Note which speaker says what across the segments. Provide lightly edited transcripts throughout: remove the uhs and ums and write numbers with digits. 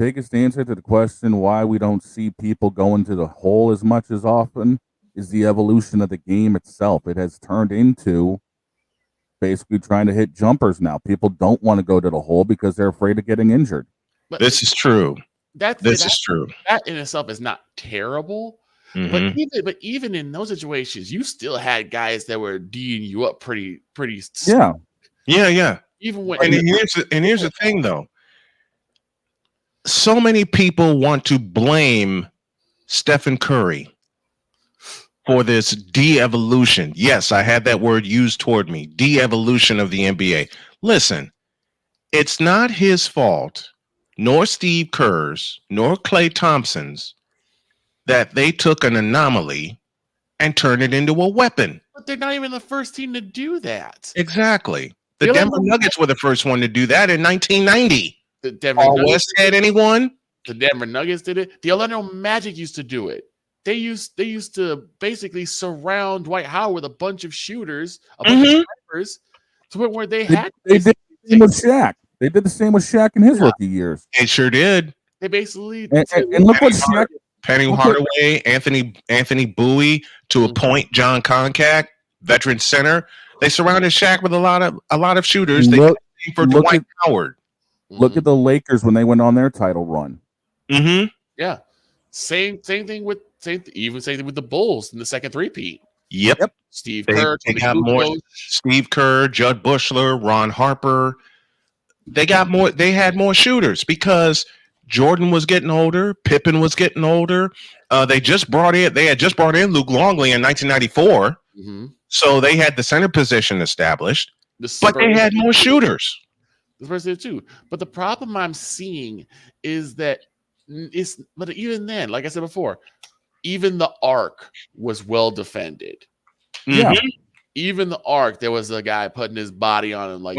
Speaker 1: biggest answer to the question why we don't see people going to the hole as much as often is the evolution of the game itself. It has turned into basically trying to hit jumpers now. People don't want to go to the hole because they're afraid of getting injured.
Speaker 2: But
Speaker 3: This is true.
Speaker 2: That
Speaker 3: This is true.
Speaker 2: that in itself is not terrible. But
Speaker 3: Mhm.
Speaker 2: even in those situations, you still had guys that were D'ing you up pretty.
Speaker 1: Yeah.
Speaker 3: Yeah.
Speaker 2: Even when
Speaker 3: And here's the thing, though. So many people want to blame Stephen Curry for this de-evolution. Yes, I had that word used toward me. De-evolution of the NBA. Listen, it's not his fault, nor Steve Kerr's, nor Klay Thompson's, that they took an anomaly and turned it into a weapon.
Speaker 2: but they're not even the first team to do that.
Speaker 3: Exactly. The
Speaker 2: The
Speaker 3: Denver
Speaker 2: Denver
Speaker 3: Nuggets were the first one to do that in 1990.
Speaker 2: The Denver
Speaker 3: Paul
Speaker 2: Nuggets,
Speaker 3: West had anyone?
Speaker 2: the Denver Nuggets did it. The Orlando Magic used to do it. They used to basically surround Dwight Howard with a bunch of shooters, a bunch of snipers, to the point where they had
Speaker 1: They did the same with Shaq. They did the same with Shaq in his rookie years.
Speaker 3: They sure did.
Speaker 2: They basically
Speaker 1: And look what Shaq.
Speaker 3: Penny Hardaway, Anthony Bowie, to a point, John Concac, veteran center. They surrounded Shaq with a lot of shooters. They
Speaker 1: Look,
Speaker 3: for
Speaker 1: look
Speaker 3: Dwight
Speaker 1: at-
Speaker 3: Howard.
Speaker 1: Look at the Lakers when they went on their title run.
Speaker 3: Mm-hmm.
Speaker 2: Yeah. Same thing with same thing with the Bulls in the second three-peat.
Speaker 3: Yep.
Speaker 2: Steve
Speaker 3: They
Speaker 2: Kerr,
Speaker 3: got more. Steve Kerr, Judd Bushler, Ron Harper. They got more. They had more shooters because Jordan was getting older. Pippen was getting older. They had just brought in Luke Longley in 1994.
Speaker 2: Mm-hmm.
Speaker 3: So they had the center position established, but they had more shooters.
Speaker 2: The person too. But the problem I'm seeing is that but even then, like I said before, even the arc was well defended.
Speaker 1: Yeah.
Speaker 2: Even the arc, there was a guy putting his body on him like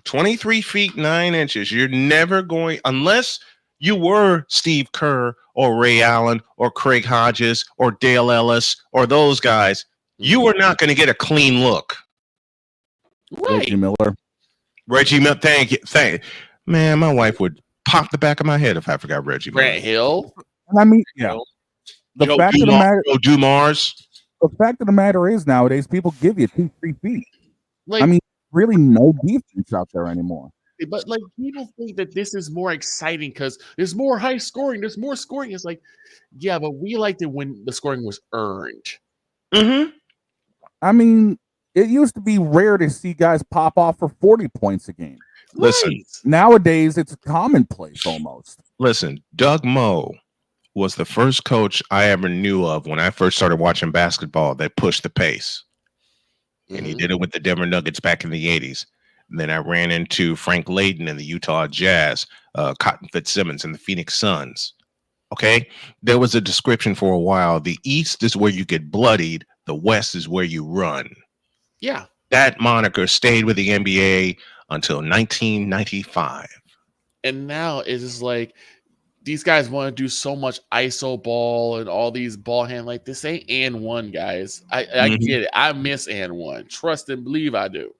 Speaker 3: 23 feet 9 inches. You're never going, unless you were Steve Kerr or Ray Allen or Craig Hodges or Dale Ellis or those guys, you were not going to get a clean look.
Speaker 2: Right.
Speaker 3: Reggie Miller, thank you. Man, my wife would pop the back of my head if I forgot Reggie Miller.
Speaker 2: Grant Hill.
Speaker 1: And I mean, yeah. The
Speaker 3: Joe
Speaker 1: fact of the matter,
Speaker 3: Joe Dumars.
Speaker 1: The fact of the matter is, nowadays people give you 2-3 feet.
Speaker 2: Like,
Speaker 1: I mean, really, no defense out there anymore.
Speaker 2: But like people think that this is more exciting because there's more high scoring. There's more scoring. It's like, yeah, but we liked it when the scoring was earned.
Speaker 3: Mm-hmm.
Speaker 1: I mean, it used to be rare to see guys pop off for 40 points a game.
Speaker 3: Listen,
Speaker 1: nowadays it's commonplace almost.
Speaker 3: Listen, Doug Moe was the first coach I ever knew of when I first started watching basketball that pushed the pace. And he did it with the Denver Nuggets back in the 80s. And then I ran into Frank Layden in the Utah Jazz, Cotton Fitzsimmons and the Phoenix Suns. Okay? There was a description for a while. The East is where you get bloodied. The West is where you run.
Speaker 2: Yeah.
Speaker 3: That moniker stayed with the NBA until 1995.
Speaker 2: And now it's just like these guys want to do so much ISO ball and all these ball hand. Like, this ain't and one, guys. I get it. I miss and one. Trust and believe I do.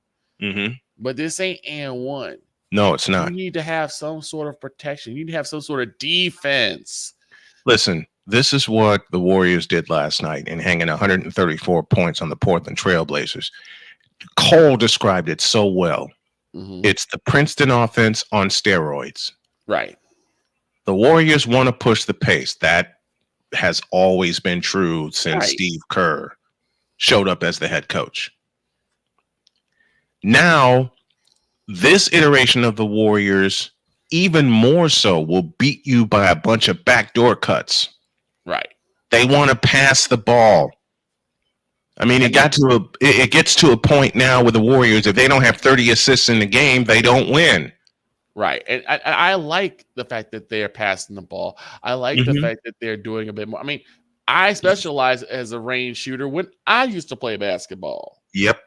Speaker 3: Mm-hmm.
Speaker 2: But this ain't and one.
Speaker 3: No, it's not.
Speaker 2: You need to have some sort of protection. You need to have some sort of defense.
Speaker 3: Listen, this is what the Warriors did last night in hanging 134 points on the Portland Trailblazers. Cole described it so well. It's the Princeton offense on steroids.
Speaker 2: Right.
Speaker 3: The Warriors want to push the pace. That has always been true since Steve Kerr showed up as the head coach. Now, this iteration of the Warriors, even more so, will beat you by a bunch of backdoor cuts.
Speaker 2: Right.
Speaker 3: They want to pass the ball. I mean, it gets to a point now with the Warriors. If they don't have 30 assists in the game, they don't win.
Speaker 2: Right. And I like the fact that they're passing the ball. I like the fact that they're doing a bit more. I mean, I specialize as a range shooter when I used to play basketball.
Speaker 3: Yep.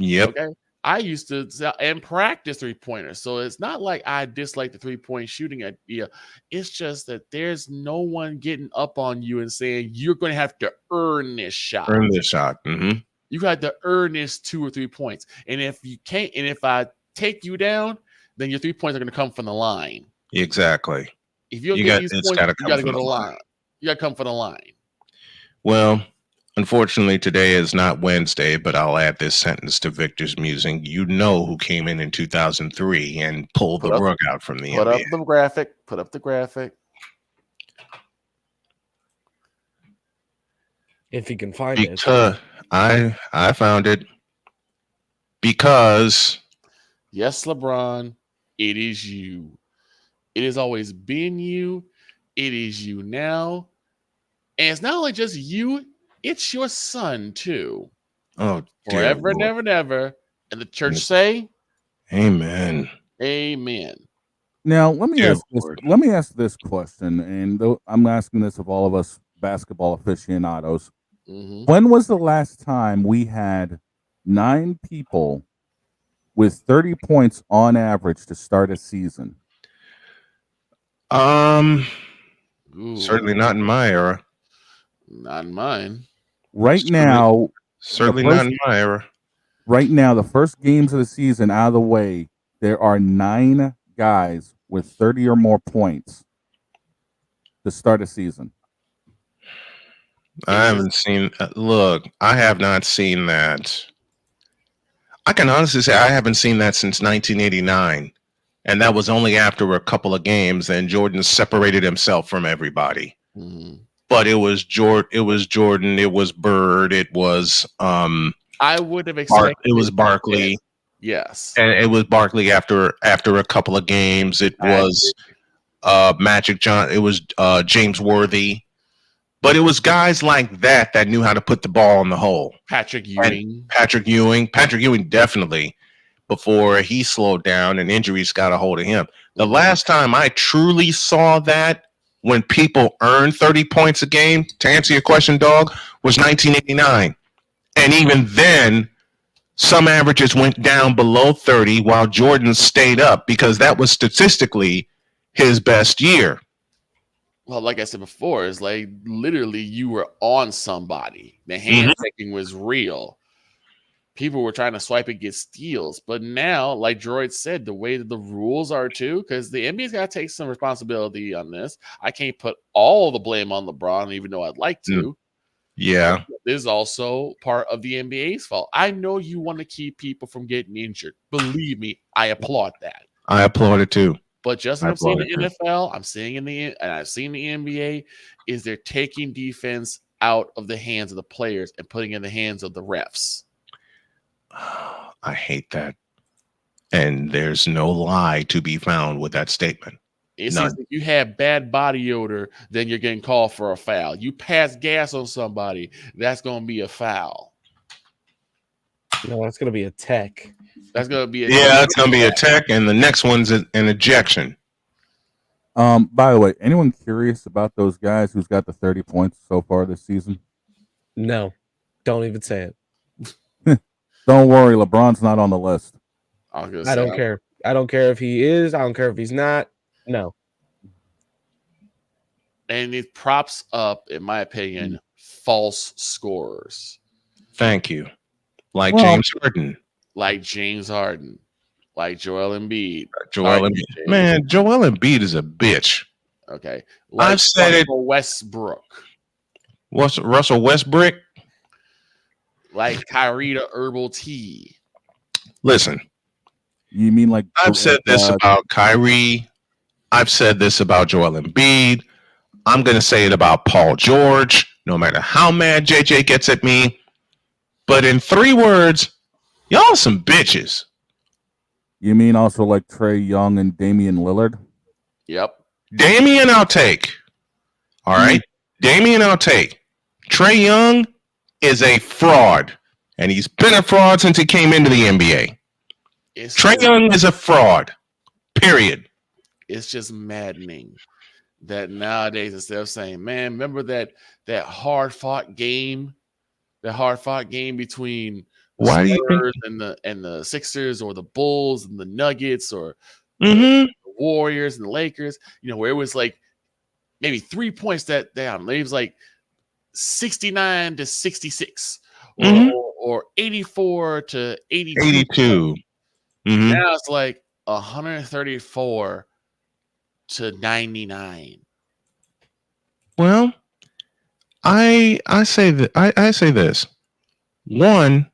Speaker 2: Okay. I used to and practice three-pointers. So it's not like I dislike the three-point shooting idea. It's just that there's no one getting up on you and saying you're going to have to earn this shot.
Speaker 3: Earn this shot. Mm-hmm.
Speaker 2: You got to earn this 2 or 3 points. And if you can't, and if I take you down, then your 3 points are going to come from the line.
Speaker 3: Exactly.
Speaker 2: If you don't
Speaker 3: You
Speaker 2: get
Speaker 3: got
Speaker 2: these
Speaker 3: it's
Speaker 2: points,
Speaker 3: got to
Speaker 2: you
Speaker 3: come
Speaker 2: got to
Speaker 3: from
Speaker 2: go to
Speaker 3: the
Speaker 2: the
Speaker 3: line.
Speaker 2: line. You got to come for the line.
Speaker 3: Well, unfortunately, today is not Wednesday, but I'll add this sentence to Victor's musing. You know who came in 2003 and pulled the rug out from the
Speaker 2: Put
Speaker 3: NBA.
Speaker 2: up the graphic. Put up the graphic.
Speaker 4: If he can find it.
Speaker 3: I found it. Because
Speaker 2: Yes, LeBron, it is you. It has always been you. It is you now. And it's not only just you, it's your son too.
Speaker 3: oh dear
Speaker 2: Forever,
Speaker 3: Lord.
Speaker 2: never, never. And the church say,
Speaker 3: Amen.
Speaker 2: Amen.
Speaker 1: Now, let me
Speaker 3: Dear
Speaker 1: ask this.
Speaker 3: Lord.
Speaker 1: Let me ask this question, and I'm asking this of all of us basketball aficionados.
Speaker 2: Mhm.
Speaker 1: When was the last time we had 9 people with 30 points on average to start a season?
Speaker 2: Ooh,
Speaker 3: Certainly not in my era.
Speaker 2: not in mine.
Speaker 1: Right
Speaker 3: Certainly-
Speaker 1: now,
Speaker 3: Certainly
Speaker 1: first-
Speaker 3: not in my era.
Speaker 1: right now, the first games of the season out of the way, there are 9 guys with 30 or more points to start a season.
Speaker 3: I haven't seen. Look, I have not seen that. I can honestly say I haven't seen that since 1989, and that was only after a couple of games. And Jordan separated himself from everybody.
Speaker 2: Mhm.
Speaker 3: But it was Jordan. It was Jordan. It was Bird. It was
Speaker 2: I would have expected
Speaker 3: It was Barkley.
Speaker 2: Yes.
Speaker 3: And it was Barkley after a couple of games. It was Magic John. It was James Worthy. But it was guys like that that knew how to put the ball in the hole.
Speaker 2: Patrick Ewing.
Speaker 3: Patrick Ewing definitely, before he slowed down and injuries got a hold of him. The last time I truly saw that, when people earned 30 points a game, to answer your question, dog, was 1989. And even then, some averages went down below 30 while Jordan stayed up, because that was statistically his best year.
Speaker 2: Well, like I said before, it's like literally you were on somebody. The hand checking was real. People were trying to swipe and get steals. But now, like Droid said, the way that the rules are too, because the NBA's got to take some responsibility on this. I can't put all the blame on LeBron, even though I'd like to.
Speaker 3: Yeah.
Speaker 2: This is also part of the NBA's fault. I know you want to keep people from getting injured. Believe me, I applaud that.
Speaker 3: I applaud it too.
Speaker 2: But just like I'm seeing in the NFL, I'm seeing and I've seen the NBA, is they're taking defense out of the hands of the players and putting it in the hands of the refs.
Speaker 3: I hate that. And there's no lie to be found with that statement.
Speaker 2: It seems like you have bad body odor, then you're getting called for a foul. You pass gas on somebody, that's going to be a foul.
Speaker 4: No, that's going to be a tech.
Speaker 2: That's going to be
Speaker 3: it's going to be a tech, and the next one's an ejection.
Speaker 1: By the way, anyone curious about those guys who's got the 30 points so far this season?
Speaker 4: No, don't even say it.
Speaker 1: Don't worry, LeBron's not on the list.
Speaker 4: I don't care. I don't care if he is. I don't care if he's not. No.
Speaker 2: And it props up, in my opinion, false scorers.
Speaker 3: Thank you. Like James Harden.
Speaker 2: Like James Harden. Like Joel Embiid.
Speaker 3: Joel Embiid is a bitch.
Speaker 2: Okay. Like
Speaker 3: I've said it.
Speaker 2: Westbrook.
Speaker 3: What's Russell Westbrook?
Speaker 2: Like Kyrie to Herbal Tea.
Speaker 3: Listen.
Speaker 1: You mean like
Speaker 3: I've said this about Kyrie. I've said this about Joel Embiid. I'm going to say it about Paul George, no matter how mad JJ gets at me. But in 3 words, y'all some bitches.
Speaker 1: You mean also like Trae Young and Damian Lillard?
Speaker 2: Yep.
Speaker 3: Damian, I'll take. All right. Damian, I'll take. Trae Young is a fraud. And he's been a fraud since he came into the NBA. Trae Young is a fraud. Period.
Speaker 2: It's just maddening that nowadays, instead of saying, man, remember that hard-fought game? That hard-fought game between the Spurs and the Sixers, or the Bulls and the Nuggets, or the Warriors and the Lakers, where it was like maybe 3 points that down. It was like 69 to 66 or 84 to 82. Now it's like 134 to 99.
Speaker 3: Well, I say that I say this. One,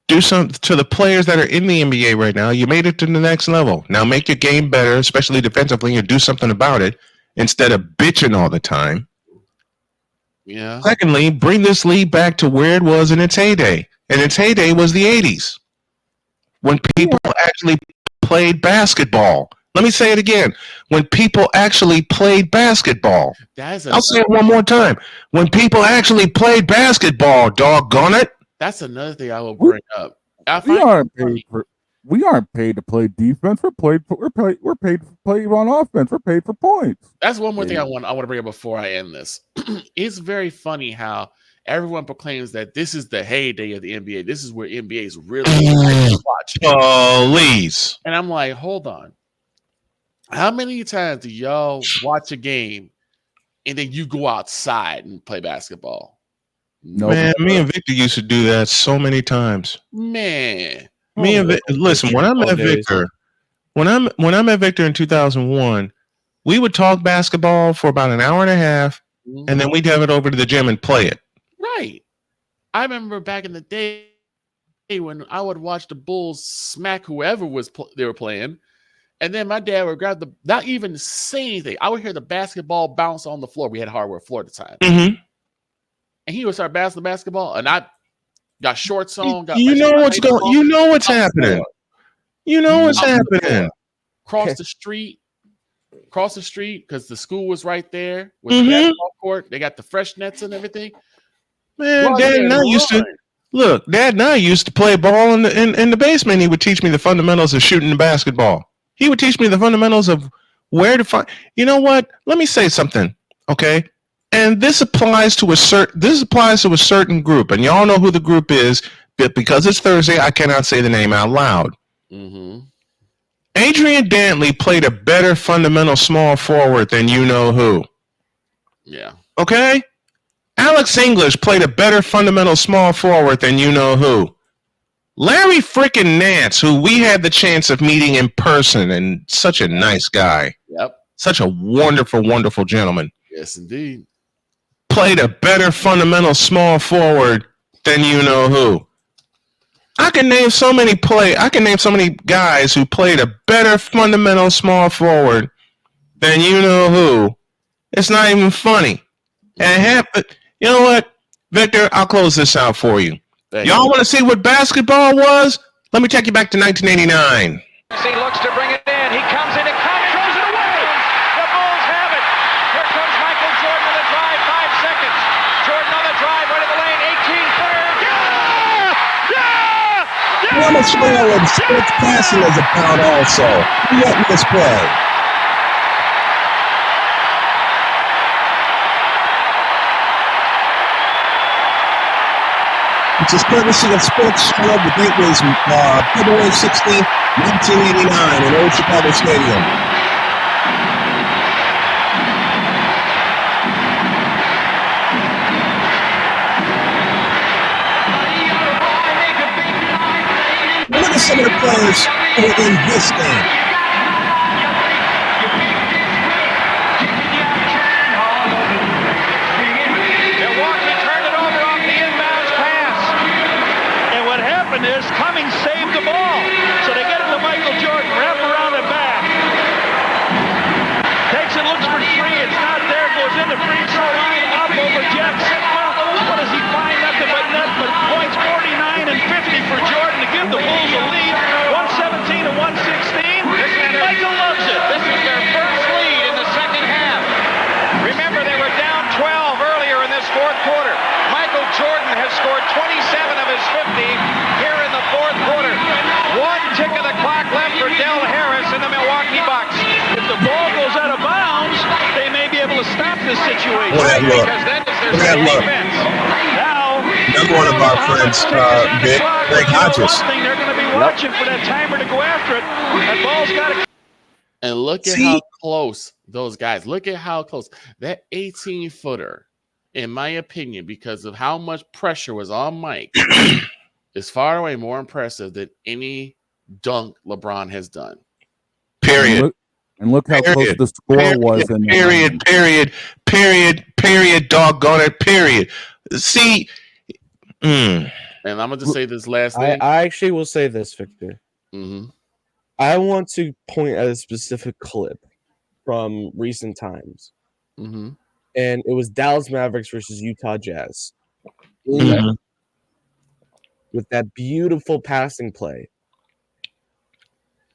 Speaker 3: do something to the players that are in the NBA right now. You made it to the next level. Now make your game better, especially defensively, and do something about it instead of bitching all the time.
Speaker 2: Yeah.
Speaker 3: Secondly, bring this league back to where it was in its heyday. And its heyday was the 80s, when people actually played basketball. Let me say it again. When people actually played basketball. I'll say it one more time. When people actually played basketball, doggone it.
Speaker 2: That's another thing I will bring up.
Speaker 1: We aren't paid to play defense. We're paid to play on offense. We're paid for points.
Speaker 2: That's one more thing I want to bring up before I end this. It's very funny how everyone proclaims that this is the heyday of the NBA. This is where NBA is really watching.
Speaker 3: Please.
Speaker 2: And I'm like, hold on. How many times do y'all watch a game and then you go outside and play basketball?
Speaker 3: No, man, me and Victor used to do that so many times.
Speaker 2: Man,
Speaker 3: me and listen, when I met Victor, when I met Victor in 2001, we would talk basketball for about an hour and a half, and then we'd have it over to the gym and play it.
Speaker 2: Right. I remember back in the day when I would watch the Bulls smack whoever they were playing, and then my dad would grab not even say anything. I would hear the basketball bounce on the floor. We had hardwood floor at the time.
Speaker 3: Mm-hmm.
Speaker 2: And he would start bouncing the basketball, and I got shorts on.
Speaker 3: You know what's going. You know what's happening. You know what's happening.
Speaker 2: Cross the street, because the school was right there with the basketball court. They got the fresh nets and everything.
Speaker 3: Man, Dad and I used to look. Dad and I used to play ball in the basement. He would teach me the fundamentals of shooting the basketball. He would teach me the fundamentals of where to find. You know what? Let me say something, okay? And this applies to a certain group, and y'all know who the group is. But because it's Thursday, I cannot say the name out loud.
Speaker 2: Mm-hmm.
Speaker 3: Adrian Dantley played a better fundamental small forward than you know who.
Speaker 2: Yeah.
Speaker 3: Okay? Alex English played a better fundamental small forward than you know who. Larry frickin' Nance, who we had the chance of meeting in person, and such a nice guy.
Speaker 2: Yep.
Speaker 3: Such a wonderful, wonderful gentleman.
Speaker 2: Yes, indeed.
Speaker 3: Played a better fundamental small forward than you know who. I can name so many guys who played a better fundamental small forward than you know who. It's not even funny. And you know what, Victor? I'll close this out for you. Y'all want to see what basketball was? Let me take you back to 1989.
Speaker 5: He looks to bring it in. He comes in and throws it away. The Bulls have it. Here comes Michael Jordan on the drive. 5 seconds. Jordan on the drive, right in the lane. 18-footer.
Speaker 6: How much more of sports passing is about also? We let this play. Which is courtesy of Sports Club. The date was February 16th, 1989 in Old Chicago Stadium. Look at some of the players who were in this game.
Speaker 5: Is Cummings saved the ball. So they get it to Michael Jordan, wrap around and back. Takes it, looks for three. It's not there. Goes into free throw line, up over Jets. What does he find? Nothing but net, but points 49 and 50 for Jordan to give the Bulls a lead. 117 to 116. Michael loves it. This is their first lead in the second half. Remember, they were down 12 earlier in this fourth quarter. Michael Jordan has scored 27 of his 50 here in the fourth quarter. 1 tick of the clock left for Del Harris in the Milwaukee Bucks. If the ball goes out of bounds, they may be able to stop this situation. Because then there's a defense. Now,
Speaker 6: another one of our friends, Greg Hodges.
Speaker 5: They're going to be watching for that timer to go after it. That ball's got to.
Speaker 2: And look at how close those guys. Look at how close that 18-footer. In my opinion, because of how much pressure was on Mike, is far away more impressive than any dunk LeBron has done.
Speaker 3: Period.
Speaker 1: And look how close the score was.
Speaker 3: Period, doggone it, period. See,
Speaker 2: And I'm going to just say this last thing.
Speaker 4: I actually will say this, Victor.
Speaker 2: Mm-hmm.
Speaker 4: I want to point at a specific clip from recent times.
Speaker 2: Mm-hmm.
Speaker 4: And it was Dallas Mavericks versus Utah Jazz.
Speaker 3: Mm-hmm.
Speaker 4: With that beautiful passing play.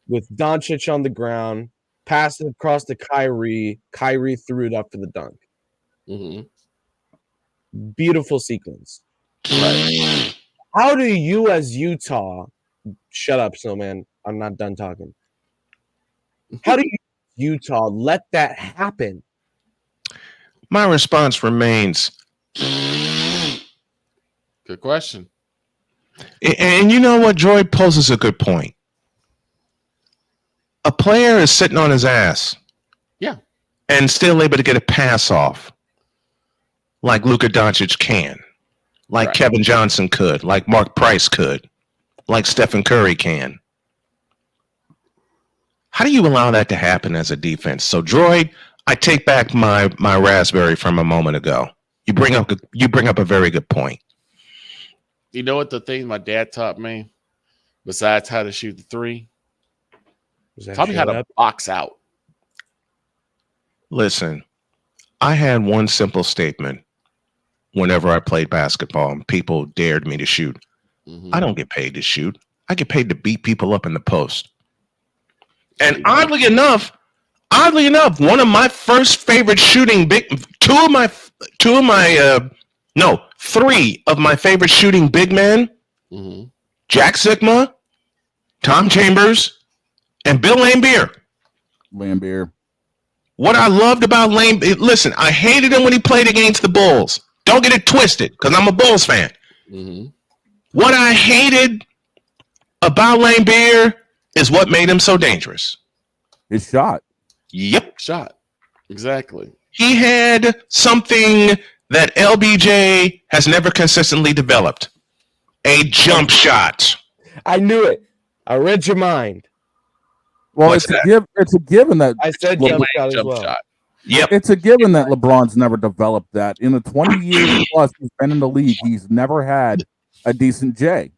Speaker 4: With Doncic on the ground, passed it across to Kyrie. Kyrie threw it up for the dunk.
Speaker 2: Mm-hmm.
Speaker 4: Beautiful sequence. Right. How do you, as Utah, shut up, Snowman? I'm not done talking. How do you, Utah, let that happen?
Speaker 3: My response remains.
Speaker 2: Good question.
Speaker 3: And you know what? Joy poses a good point. A player is sitting on his ass.
Speaker 2: Yeah.
Speaker 3: And still able to get a pass off. Like Luka Doncic can. Like Kevin Johnson could. Like Mark Price could. Like Stephen Curry can. How do you allow that to happen as a defense? So, Droid, I take back my raspberry from a moment ago. You bring up a very good point.
Speaker 2: You know what the thing my dad taught me, besides how to shoot the three? Taught me how to box out.
Speaker 3: Listen, I had one simple statement whenever I played basketball and people dared me to shoot. Mm-hmm. I don't get paid to shoot. I get paid to beat people up in the post. And oddly enough, one of my first favorite shooting three of my favorite shooting big men, mm-hmm. Jack Sikma, Tom Chambers, and Bill Laimbeer. What I loved about Laimbeer, listen, I hated him when he played against the Bulls. Don't get it twisted, because I'm a Bulls fan. Mm-hmm. What I hated about Laimbeer is what made him so dangerous.
Speaker 1: His shot.
Speaker 3: Yep.
Speaker 2: Shot. Exactly.
Speaker 3: He had something that LBJ has never consistently developed. A jump shot.
Speaker 4: I knew it. I read your mind.
Speaker 1: Well, it's a given that
Speaker 4: I said jump shot as well.
Speaker 3: Yep.
Speaker 1: It's a given that LeBron's never developed that. In the 20 years plus he's been in the league, he's never had a decent J.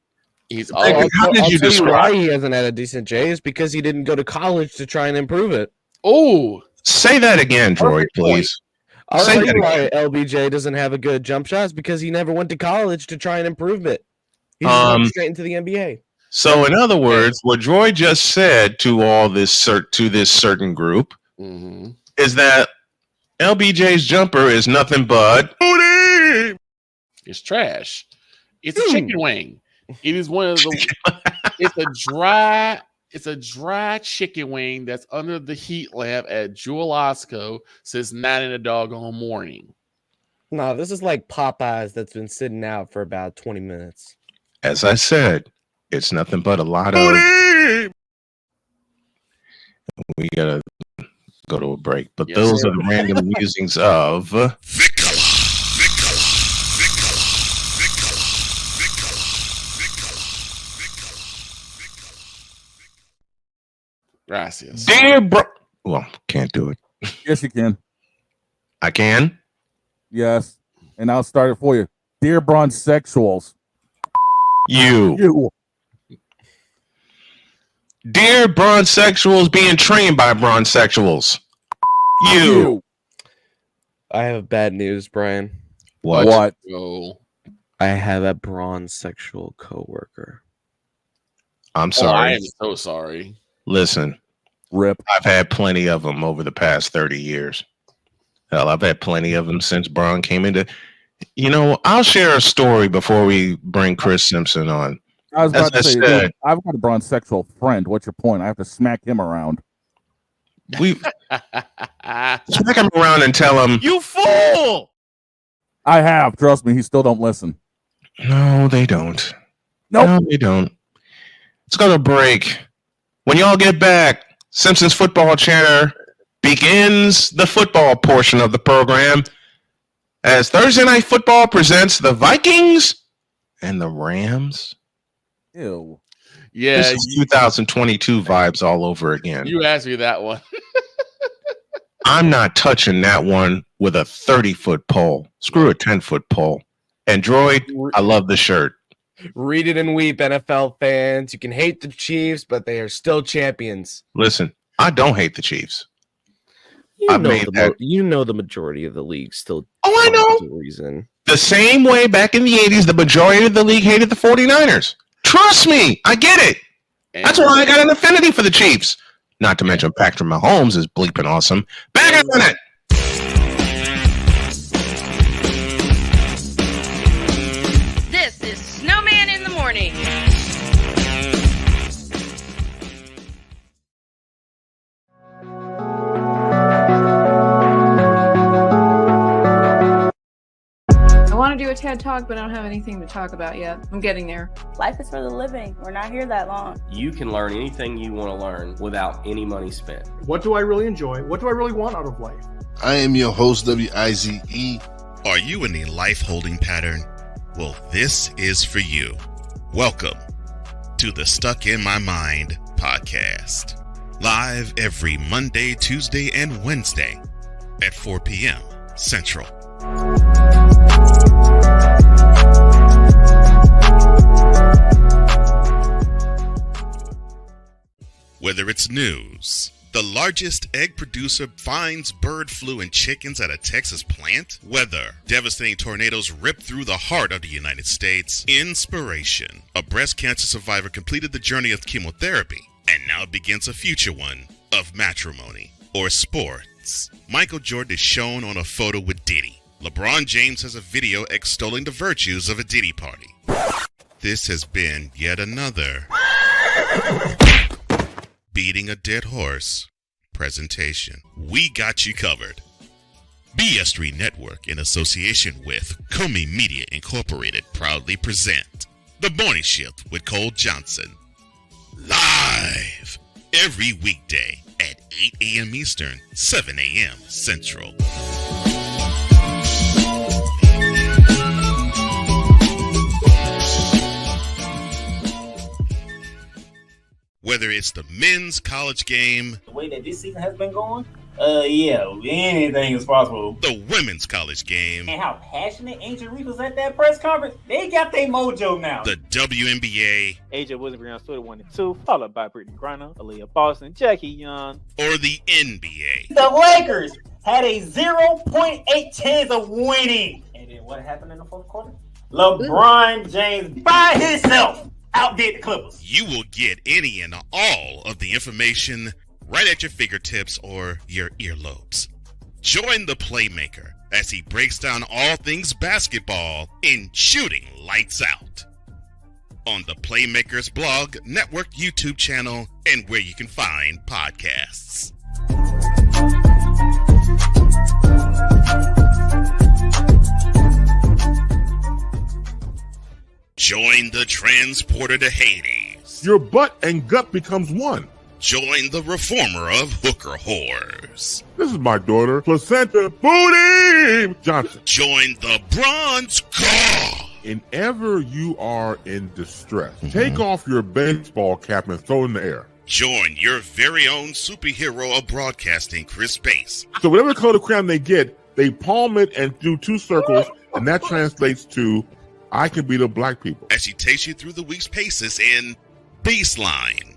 Speaker 3: How did you describe
Speaker 4: why he hasn't had a decent J is because he didn't go to college to try and improve it.
Speaker 2: Oh,
Speaker 3: say that again, Troy, please.
Speaker 4: I'll tell you why LBJ doesn't have a good jump shot is because he never went to college to try and improve it. He just went straight into the NBA.
Speaker 3: So, in other words, what Joy just said to all this certain group mm-hmm. is that LBJ's jumper is nothing but
Speaker 2: it's trash. It's a chicken wing. It is one of the. It's a dry chicken wing that's under the heat lamp at Jewel Osco since 9 in the doggone morning.
Speaker 4: No, this is like Popeyes that's been sitting out for about 20 minutes.
Speaker 3: As I said, it's nothing but a lot of. We gotta go to a break, but yes, those are the random musings of.
Speaker 2: Gracias.
Speaker 3: Dear bro, well, can't do it.
Speaker 1: Yes, you can.
Speaker 3: I can.
Speaker 1: Yes, and I'll start it for you. Dear Bronsexuals.
Speaker 3: You. Dear Bronsexuals being trained by Bronsexuals. You.
Speaker 4: I have bad news, Brian.
Speaker 3: What?
Speaker 2: Oh.
Speaker 4: I have a bronsexual coworker.
Speaker 3: I'm sorry.
Speaker 2: I am so sorry.
Speaker 3: Listen.
Speaker 1: Rip.
Speaker 3: I've had plenty of them over the past 30 years. Hell, I've had plenty of them since Bron came into. You know, I'll share a story before we bring Chris Simpson on.
Speaker 1: I was about to say, dude, I've got a bronsexual friend. What's your point? I have to smack him around.
Speaker 3: We smack him around and tell him, "You fool!"
Speaker 1: I have. Trust me, he still don't listen.
Speaker 3: No, they don't.
Speaker 1: Nope.
Speaker 3: No, they don't. Let's go to break. When y'all get back, Simpsons Football Chatter begins the football portion of the program as Thursday Night Football presents the Vikings and the Rams.
Speaker 1: Ew.
Speaker 2: Yeah.
Speaker 3: This is 2022 vibes all over again.
Speaker 2: You asked me that one.
Speaker 3: I'm not touching that one with a 30-foot pole. Screw a 10-foot pole. Android, I love the shirt.
Speaker 4: Read it and weep, NFL fans. You can hate the Chiefs, but they are still champions.
Speaker 3: Listen, I don't hate the Chiefs.
Speaker 4: You know the majority of the league still.
Speaker 3: Oh, I know.
Speaker 4: The reason.
Speaker 3: The same way back in the 80s, the majority of the league hated the 49ers. Trust me, I get it. That's why I got an affinity for the Chiefs. Not to mention Patrick Mahomes is bleeping awesome. Back in a minute.
Speaker 7: This is Snowman in the Morning.
Speaker 8: I want to do a TED Talk, but I don't have anything to talk about yet. I'm getting there.
Speaker 9: Life is for the living. We're not here that long.
Speaker 10: You can learn anything you want to learn without any money spent.
Speaker 11: What do I really enjoy? What do I really want out of life?
Speaker 12: I am your host, WIZE.
Speaker 13: Are you in a life-holding pattern? Well, this is for you. Welcome to the Stuck in My Mind podcast. Live every Monday, Tuesday, and Wednesday at 4 p.m. Central. Whether it's news, the largest egg producer finds bird flu in chickens at a Texas plant, weather, devastating tornadoes rip through the heart of the United States, inspiration, a breast cancer survivor completed the journey of chemotherapy, and now begins a future one of matrimony or sports. Michael Jordan is shown on a photo with Diddy. LeBron James has a video extolling the virtues of a Diddy party. This has been yet another Beating a Dead Horse presentation. We got you covered. BS3 Network, in association with Comey Media Incorporated, proudly present The Morning Shift with Cole Johnson. Live every weekday at 8 a.m. Eastern, 7 a.m. Central. Whether it's the men's college game,
Speaker 14: the way that this season has been going, yeah, anything is possible.
Speaker 13: The women's college game,
Speaker 14: and how passionate Angel Reese was at that press conference, they got their mojo now.
Speaker 13: The WNBA,
Speaker 15: AJ Williams stood 1-2, followed by Brittany Griner, Aaliyah Boston, Jackie Young,
Speaker 13: or the NBA.
Speaker 14: The Lakers had a 0.8 chance of winning. And then what happened in the fourth quarter? LeBron James by himself outdid the Clippers.
Speaker 13: You will get any and all of the information right at your fingertips or your earlobes. Join the Playmaker as he breaks down all things basketball in Shooting Lights Out on the Playmaker's blog, network, YouTube channel, and where you can find podcasts. Join the transporter to Hades.
Speaker 16: Your butt and gut becomes one.
Speaker 13: Join the reformer of hooker whores.
Speaker 16: This is my daughter, Placenta Booty Johnson.
Speaker 13: Join the bronze car.
Speaker 16: Whenever you are in distress, take off your baseball cap and throw it in the air.
Speaker 13: Join your very own superhero of broadcasting, Chris Bass.
Speaker 16: So whatever color crayon they get, they palm it and do two circles, and that translates to I can beat up black people.
Speaker 13: As she takes you through the week's paces in Baseline.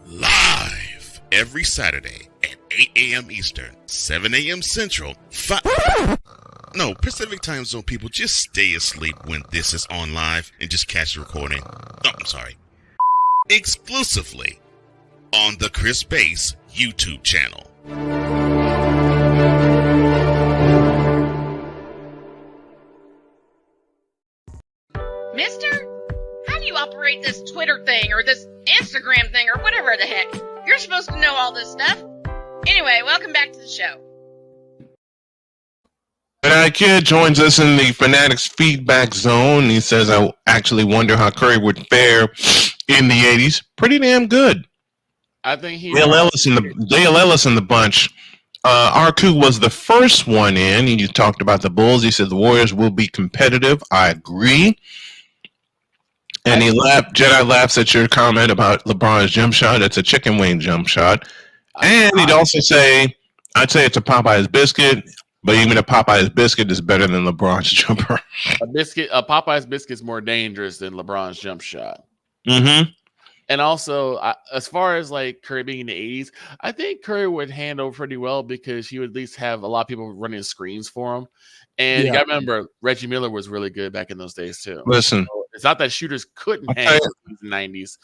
Speaker 13: Live every Saturday at 8 a.m. Eastern, 7 a.m. Central, Pacific Time Zone people, just stay asleep when this is on live and just catch the recording. Oh, I'm sorry. Exclusively on the Chris Bass YouTube channel.
Speaker 7: Mister, how do you operate this Twitter thing or this Instagram thing or whatever the heck? You're supposed to know all this stuff. Anyway, welcome back to the show.
Speaker 3: That kid joins us in the Fanatics feedback zone. He says, I actually wonder how Curry would fare in the 80s. Pretty damn good.
Speaker 2: I think
Speaker 3: Dale Ellis and the bunch. Arku was the first one in. He talked about the Bulls. He said the Warriors will be competitive. I agree. And Jedi laughs at your comment about LeBron's jump shot. It's a chicken wing jump shot. And he'd also say I'd say it's a Popeye's biscuit, but even a Popeye's biscuit is better than LeBron's jumper.
Speaker 2: A Popeye's biscuit's more dangerous than LeBron's jump shot.
Speaker 3: Mm-hmm.
Speaker 2: And also, as far as like Curry being in the 80s, I think Curry would handle pretty well because he would at least have a lot of people running screens for him. And you got to remember, Reggie Miller was really good back in those days too.
Speaker 3: Listen,
Speaker 2: so it's not that shooters couldn't hang in the 90s.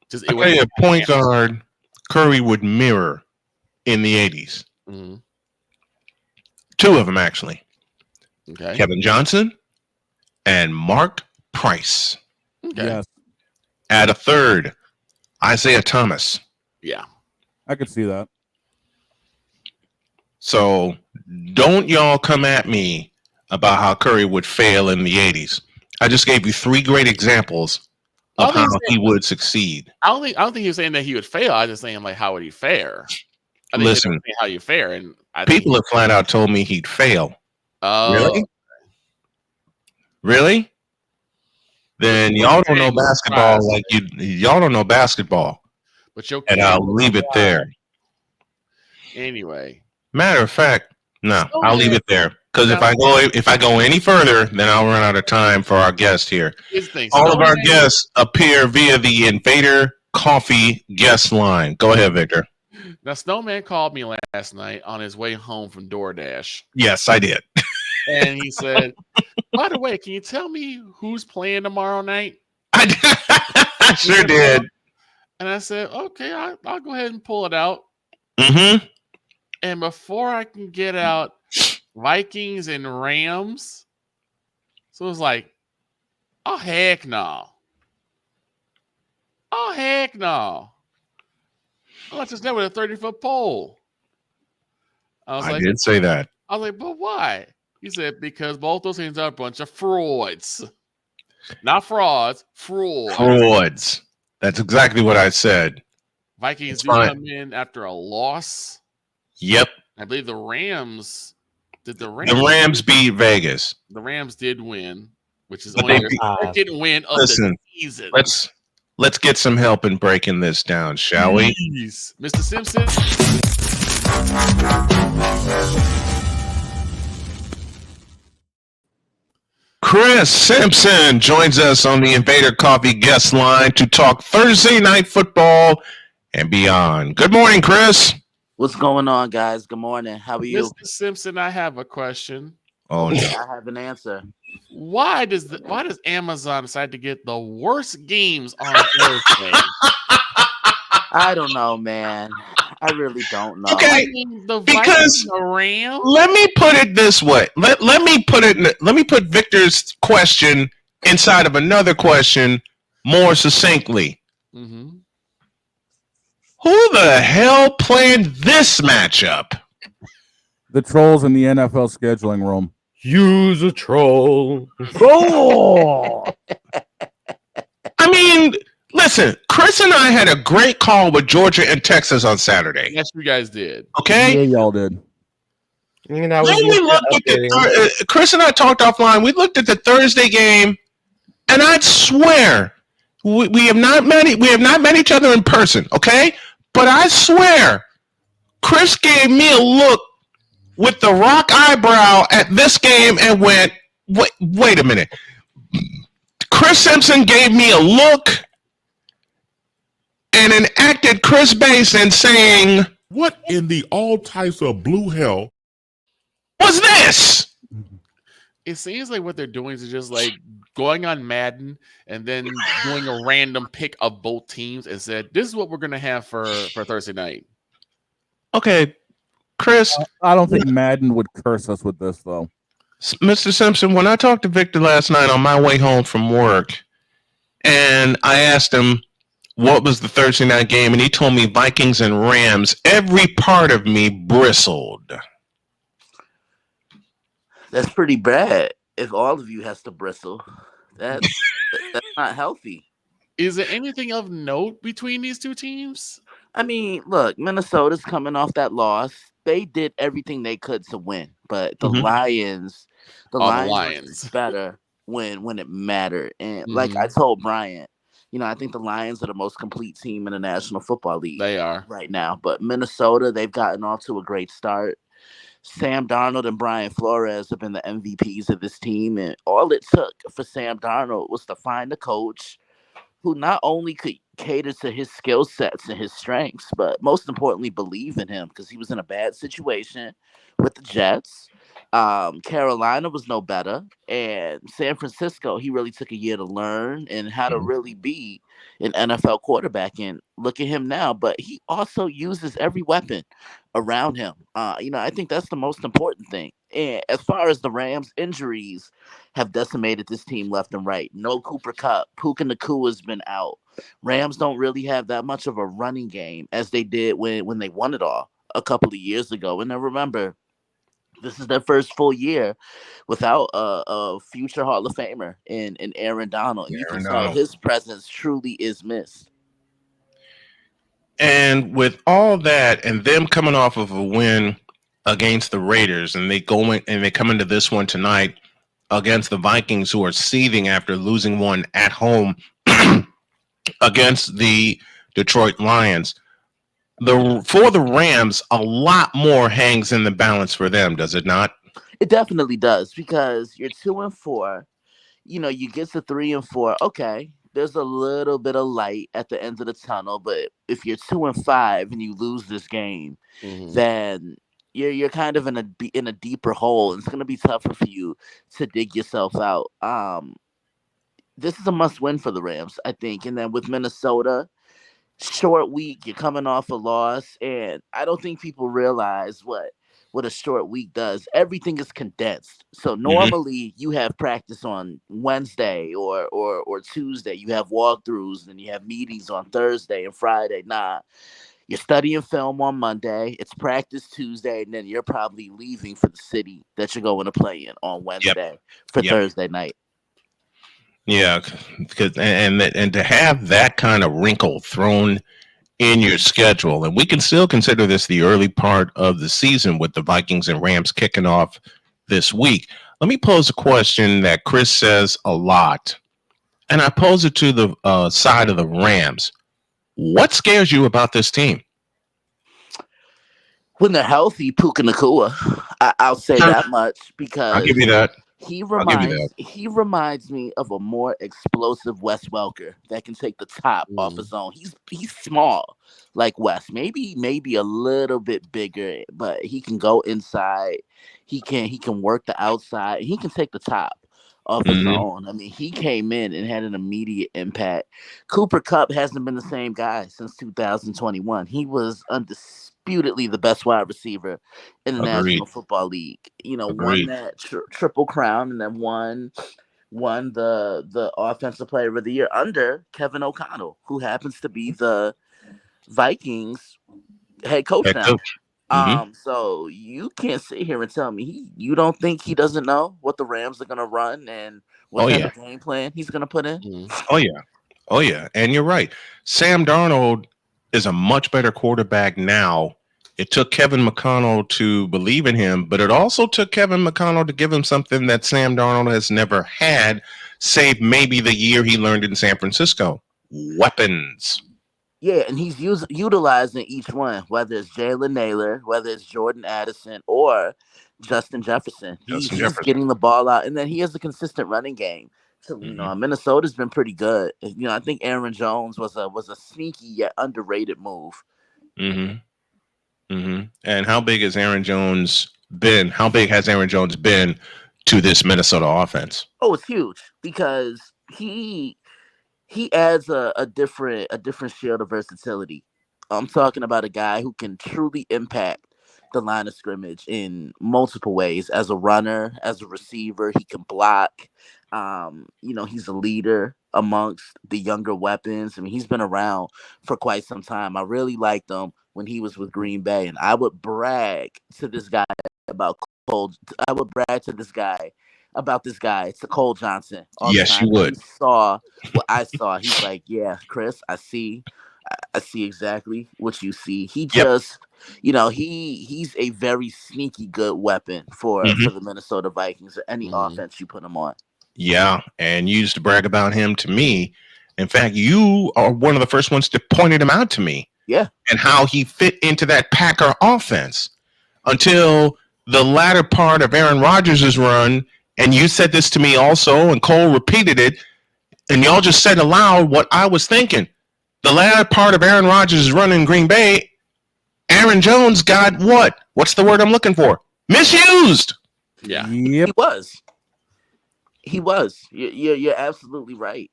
Speaker 2: Just
Speaker 3: I tell you, a point guard Curry would mirror in the 80s.
Speaker 2: Mm-hmm.
Speaker 3: Two of them, actually.
Speaker 2: Okay.
Speaker 3: Kevin Johnson and Mark Price.
Speaker 2: Okay.
Speaker 1: Yes,
Speaker 3: Add a third, Isaiah Thomas.
Speaker 2: Yeah.
Speaker 1: I could see that.
Speaker 3: So don't y'all come at me about how Curry would fail in the 80s. I just gave you three great examples of how he would succeed.
Speaker 2: I don't think he was saying that he would fail. I was just saying like how would he fare? I think
Speaker 3: Listen,
Speaker 2: how you fare, and
Speaker 3: people have flat out told me he'd fail.
Speaker 2: Oh,
Speaker 3: really? Really? Then y'all don't know basketball like y'all don't know basketball.
Speaker 2: But
Speaker 3: and I'll leave it there.
Speaker 2: Anyway.
Speaker 3: Matter of fact, no, I'll leave it there. Because if I go any further, then I'll run out of time for our guest here. All of our guests appear via the Invader Coffee guest line. Go ahead, Victor.
Speaker 2: Now, Snowman called me last night on his way home from DoorDash.
Speaker 3: Yes, I did.
Speaker 2: And he said, by the way, can you tell me who's playing tomorrow night?
Speaker 3: I sure did.
Speaker 2: And I said, okay, I'll go ahead and pull it out.
Speaker 3: Mm-hmm.
Speaker 2: And before I can get out Vikings and Rams, so it was like, oh, heck no. Oh, heck no. Let's just net with a 30-foot pole.
Speaker 3: I did say that.
Speaker 2: I was like, but why? He said, because both those things are a bunch of frauds. Not frauds, frauds.
Speaker 3: Frauds. That's exactly what I said.
Speaker 2: Vikings do come in after a loss.
Speaker 3: Yep.
Speaker 2: I believe the Rams. The
Speaker 3: Rams beat Vegas.
Speaker 2: The Rams did win, which is only their second win of the season.
Speaker 3: Let's get some help in breaking this down, shall we?
Speaker 2: Mr. Simpson.
Speaker 3: Chris Simpson joins us on the Invader Coffee guest line to talk Thursday night football and beyond. Good morning, Chris.
Speaker 17: What's going on, guys? Good morning. How are you?
Speaker 2: Mr. Simpson, I have a question.
Speaker 3: Oh no.
Speaker 17: I have an answer.
Speaker 2: Why does Amazon decide to get the worst games on Thursday?
Speaker 17: I don't know, man. I really don't know.
Speaker 3: Okay, because let me put it this way. Let me put Victor's question inside of another question more succinctly.
Speaker 2: Mm-hmm.
Speaker 3: Who the hell planned this matchup?
Speaker 1: The trolls in the NFL scheduling room.
Speaker 4: Use a troll.
Speaker 1: Oh!
Speaker 3: I mean, listen, Chris and I had a great call with Georgia and Texas on Saturday.
Speaker 2: Yes, you guys did.
Speaker 3: Okay?
Speaker 1: Yeah, y'all did.
Speaker 4: You know,
Speaker 3: Chris and I talked offline. We looked at the Thursday game, and I'd swear we have not met each other in person, okay? But I swear, Chris gave me a look with the rock eyebrow at this game and went, wait a minute. Chris Simpson gave me a look and enacted Chris Basin saying,
Speaker 16: what in the all types of blue hell
Speaker 3: was this?
Speaker 2: It seems like what they're doing is just like going on Madden and then doing a random pick of both teams and said, this is what we're going to have for Thursday night.
Speaker 3: Okay, Chris.
Speaker 1: I don't think Madden would curse us with this, though.
Speaker 3: Mr. Simpson, when I talked to Victor last night on my way home from work, and I asked him what was the Thursday night game, and he told me Vikings and Rams, every part of me bristled.
Speaker 17: That's pretty bad. If all of you has to bristle, that's not healthy.
Speaker 2: Is there anything of note between these two teams?
Speaker 17: I mean, look, Minnesota's coming off that loss. They did everything they could to win, but the Lions were better when it mattered. And like I told Brian, I think the Lions are the most complete team in the National Football League.
Speaker 2: They are
Speaker 17: right now. But Minnesota, they've gotten off to a great start. Sam Darnold and Brian Flores have been the MVPs of this team, and all it took for Sam Darnold was to find a coach who not only could cater to his skill sets and his strengths, but most importantly, believe in him, because he was in a bad situation with the Jets. Carolina was no better, and San Francisco, he really took a year to learn and how to really be an NFL quarterback. And look at him now, but he also uses every weapon around him. I think that's the most important thing. And as far as the Rams, injuries have decimated this team left and right. No Cooper Kupp. Puka Nacua has been out. Rams don't really have that much of a running game as they did when they won it all a couple of years ago. And then remember, this is their first full year without a future Hall of Famer in Aaron Donald. And you can tell his presence truly is missed.
Speaker 3: And with all that, and them coming off of a win against the Raiders, and they come into this one tonight against the Vikings, who are seething after losing one at home against the Detroit Lions. For the Rams, a lot more hangs in the balance for them, does it not?
Speaker 17: It definitely does, because you're 2-4. You get to 3-4. Okay, there's a little bit of light at the end of the tunnel, but if you're 2-5 and you lose this game, then you're kind of in a deeper hole, and it's going to be tougher for you to dig yourself out. This is a must-win for the Rams, I think. And then with Minnesota, short week, you're coming off a loss, and I don't think people realize what a short week does. Everything is condensed. So normally you have practice on Wednesday or Tuesday. You have walkthroughs, and you have meetings on Thursday and Friday. Nah, you're studying film on Monday. It's practice Tuesday, and then you're probably leaving for the city that you're going to play in on Wednesday for Thursday night.
Speaker 3: Yeah, because and to have that kind of wrinkle thrown in your schedule, and we can still consider this the early part of the season with the Vikings and Rams kicking off this week. Let me pose a question that Chris says a lot, and I pose it to the side of the Rams. What scares you about this team?
Speaker 17: When they're healthy, Puka Nacua. I'll say that much, because
Speaker 3: I'll give you that.
Speaker 17: He reminds me of a more explosive Wes Welker that can take the top off his own. He's small like Wes, maybe a little bit bigger, but he can go inside. He can work the outside. He can take the top off his own. I mean, he came in and had an immediate impact. Cooper Kupp hasn't been the same guy since 2021. He was undisputedly the best wide receiver in the National Football League. Won that triple crown, and then won the Offensive Player of the Year under Kevin O'Connell, who happens to be the Vikings head coach now. So you can't sit here and tell me you don't think he doesn't know what the Rams are going to run and what kind of game plan he's going to put in.
Speaker 3: Oh yeah, and you're right. Sam Darnold is a much better quarterback now. It took Kevin McConnell to believe in him, but it also took Kevin McConnell to give him something that Sam Darnold has never had, save maybe the year he learned in San Francisco: weapons.
Speaker 17: Yeah, and he's utilizing each one, whether it's Jalen Naylor, whether it's Jordan Addison, or Justin Jefferson. He's getting the ball out, and then he has a consistent running game. So, Minnesota's been pretty good. I think Aaron Jones was a sneaky yet underrated move.
Speaker 3: And how big has Aaron Jones been? How big has Aaron Jones been to this Minnesota offense?
Speaker 17: Oh, it's huge, because he adds a different shield of versatility. I'm talking about a guy who can truly impact the line of scrimmage in multiple ways. As a runner, as a receiver, he can block. He's a leader amongst the younger weapons. I mean, he's been around for quite some time. I really liked him when he was with Green Bay, and I would brag to this guy about Cole. I would brag to this guy about this guy. It's Cole Johnson.
Speaker 3: Yes, you would.
Speaker 17: He saw what I saw. He's like, yeah, Chris, I see exactly what you see. He just, he's a very sneaky good weapon for the Minnesota Vikings or any offense you put him on.
Speaker 3: Yeah, and you used to brag about him to me In fact, you are one of the first ones to pointed him out to me.
Speaker 17: Yeah.
Speaker 3: And how he fit into that Packer offense until the latter part of Aaron Rodgers' run. And you said this to me also, and Cole repeated it. And y'all just said aloud what I was thinking. The latter part of Aaron Rodgers' run in Green Bay, Aaron Jones got what? What's the word I'm looking for? Misused.
Speaker 2: Yeah.
Speaker 17: He was. You're absolutely right.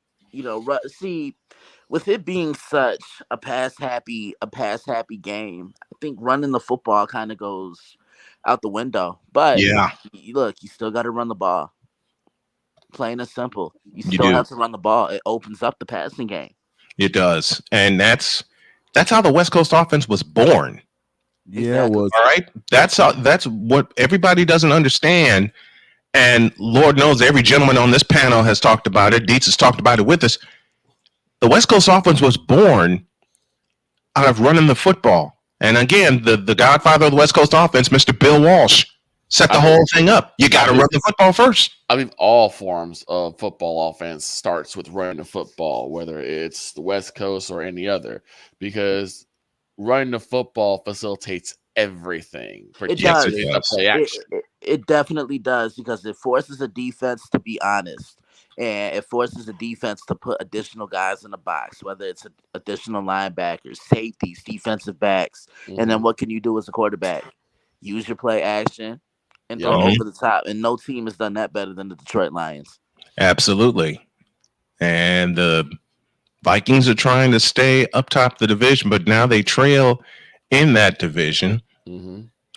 Speaker 17: See, with it being such a pass happy game, I think running the football kind of goes out the window. But look, you still got to run the ball. Plain and simple. You still have to run the ball. It opens up the passing game.
Speaker 3: It does, and that's how the West Coast offense was born.
Speaker 1: Yeah, it was.
Speaker 3: All right, that's what everybody doesn't understand. And Lord knows every gentleman on this panel has talked about it. Dietz has talked about it with us. The West Coast offense was born out of running the football. And again, the godfather of the West Coast offense, Mr. Bill Walsh, set the whole thing up. You got to run the football first.
Speaker 2: I mean, all forms of football offense starts with running the football, whether it's the West Coast or any other, because running the football facilitates everything.
Speaker 17: It does. It definitely does, because it forces a defense to be honest, and it forces the defense to put additional guys in the box, whether it's additional linebackers, safeties, defensive backs. And then what can you do as a quarterback? Use your play action and throw over the top. And no team has done that better than the Detroit Lions.
Speaker 3: Absolutely. And the Vikings are trying to stay up top of the division, but now they trail in that division.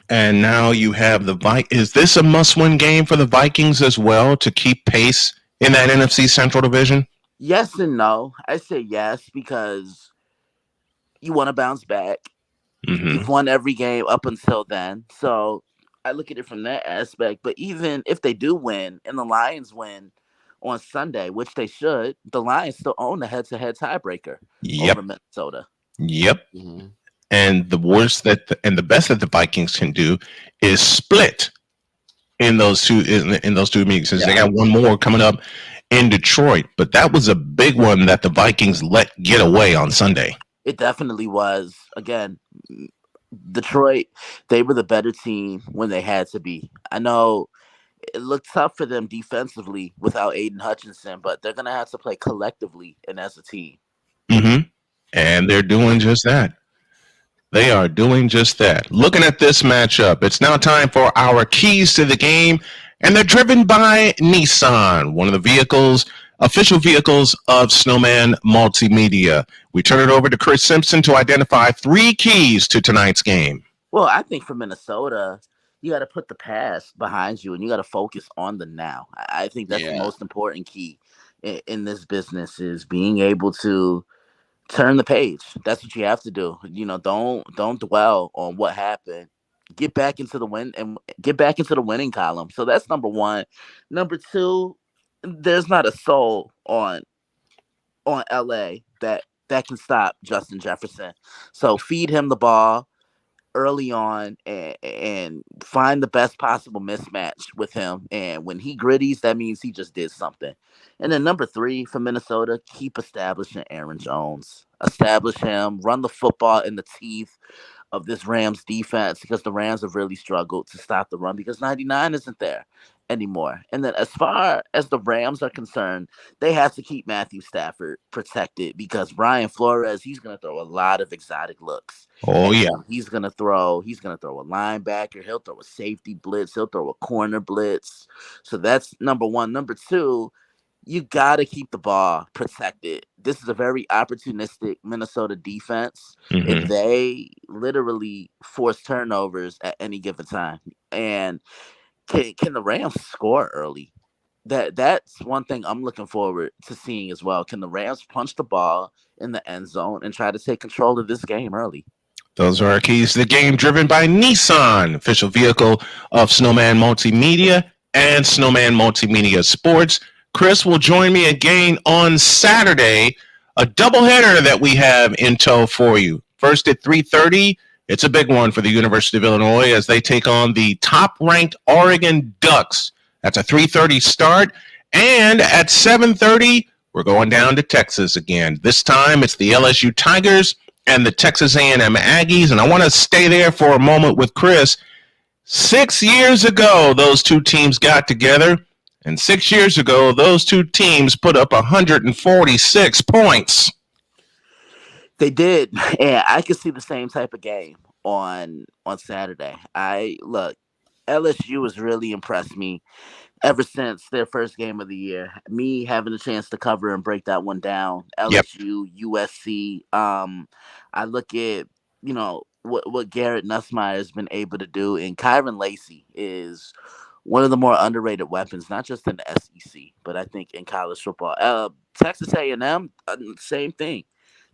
Speaker 3: And now you have the Is this a must-win game for the Vikings as well to keep pace in that NFC Central division?
Speaker 17: Yes and no. I say yes because you want to bounce back. You've won every game up until then. So I look at it from that aspect. But even if they do win and the Lions win on Sunday, which they should, the Lions still own the head-to-head tiebreaker over Minnesota.
Speaker 3: Yep. And the worst and the best that the Vikings can do is split in those two meetings. Since they got one more coming up in Detroit, but that was a big one that the Vikings let get away on Sunday.
Speaker 17: It definitely was. Again, Detroit, they were the better team when they had to be. I know it looked tough for them defensively without Aiden Hutchinson, but they're going to have to play collectively and as a team.
Speaker 3: And they're doing just that. They are doing just that. Looking at this matchup, it's now time for our keys to the game, and they're driven by Nissan, one of the official vehicles of Snowman Multimedia. We turn it over to Chris Simpson to identify 3 keys to tonight's game.
Speaker 17: Well, I think for Minnesota, you got to put the past behind you and you got to focus on the now. I think that's the most important key in this business, is being able to turn the page. That's what you have to do. Don't dwell on what happened. Get back into the winning column. So that's number 1. Number 2, there's not a soul on LA that can stop Justin Jefferson. So feed him the ball early on and find the best possible mismatch with him. And when he gritties, that means he just did something. And then number 3 for Minnesota, keep establishing Aaron Jones. Establish him, run the football in the teeth of this Rams defense, because the Rams have really struggled to stop the run because 99 isn't there anymore. And then as far as the Rams are concerned, they have to keep Matthew Stafford protected, because Brian Flores, he's going to throw a lot of exotic looks. He's going to throw a linebacker, he'll throw a safety blitz, he'll throw a corner blitz. So that's number 1. Number 2, you got to keep the ball protected. This is a very opportunistic Minnesota defense. If they literally force turnovers at any given time, and can the Rams score early? That's one thing I'm looking forward to seeing as well. Can the Rams punch the ball in the end zone and try to take control of this game early?
Speaker 3: Those are our keys to the game, driven by Nissan, official vehicle of Snowman Multimedia and Snowman Multimedia Sports. Chris will join me again on Saturday, a doubleheader that we have in tow for you. First at 3:30, it's a big one for the University of Illinois as they take on the top-ranked Oregon Ducks. That's a 3:30 start. And at 7:30, We're going down to Texas again. This time it's the LSU Tigers and the Texas A&M Aggies, and I want to stay there for a moment with Chris. 6 years ago, those two teams got together, and 6 years ago, those two teams put up 146 points.
Speaker 17: They did, and I could see the same type of game on Saturday. LSU has really impressed me ever since their first game of the year. Me having a chance to cover and break that one down. LSU, USC. I look at what Garrett Nussmeier has been able to do, and Kyron Lacey is one of the more underrated weapons, not just in the SEC, but I think in college football. Texas A&M, same thing.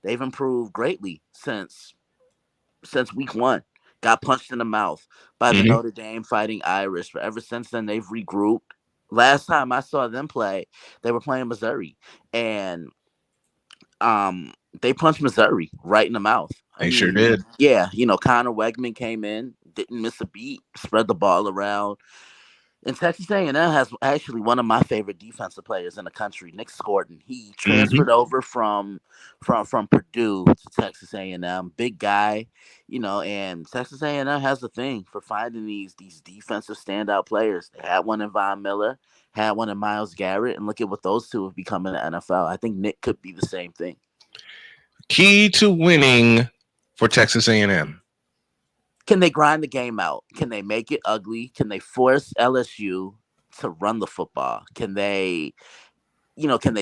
Speaker 17: They've improved greatly since week one. Got punched in the mouth by the Notre Dame Fighting Irish, but ever since then they've regrouped. Last time I saw them play, they were playing Missouri, and they punched Missouri right in the mouth.
Speaker 3: They sure did.
Speaker 17: Yeah, Connor Wegman came in, didn't miss a beat, spread the ball around. And Texas A&M has actually one of my favorite defensive players in the country, Nick Scorton. He transferred over from Purdue to Texas A&M. Big guy, and Texas A&M has a thing for finding these defensive standout players. They had one in Von Miller, had one in Myles Garrett, and look at what those two have become in the NFL. I think Nick could be the same thing.
Speaker 3: Key to winning for Texas A&M.
Speaker 17: Can they grind the game out? Can they make it ugly? Can they force LSU to run the football? Can they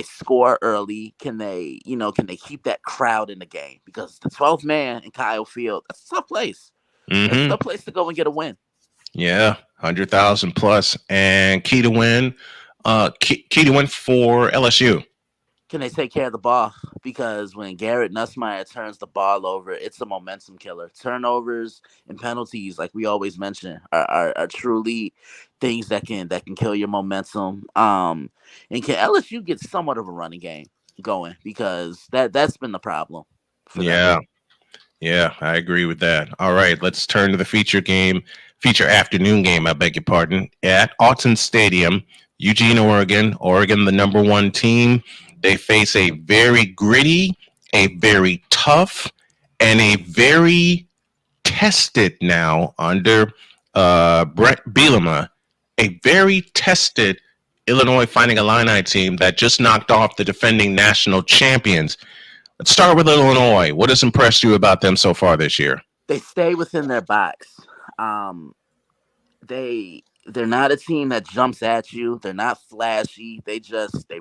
Speaker 17: score early? Can they keep that crowd in the game? Because the 12th man in Kyle Field, that's a tough place. That's a tough place to go and get a win.
Speaker 3: Yeah, 100,000 plus, and key to win for LSU.
Speaker 17: Can they take care of the ball? Because when Garrett Nussmeier turns the ball over, it's a momentum killer. Turnovers and penalties, like we always mention, are truly things that can kill your momentum. And can LSU get somewhat of a running game going? Because that's been the problem.
Speaker 3: Yeah, I agree with that. All right, let's turn to the feature afternoon game, I beg your pardon, at Autzen Stadium, Eugene, Oregon. Oregon, the number one team. They face a very gritty, a very tough, and a very tested now under Brett Bielema, a very tested Illinois Fighting Illini team that just knocked off the defending national champions. Let's start with Illinois. What has impressed you about them so far this year?
Speaker 17: They stay within their box. They're not a team that jumps at you. They're not flashy. They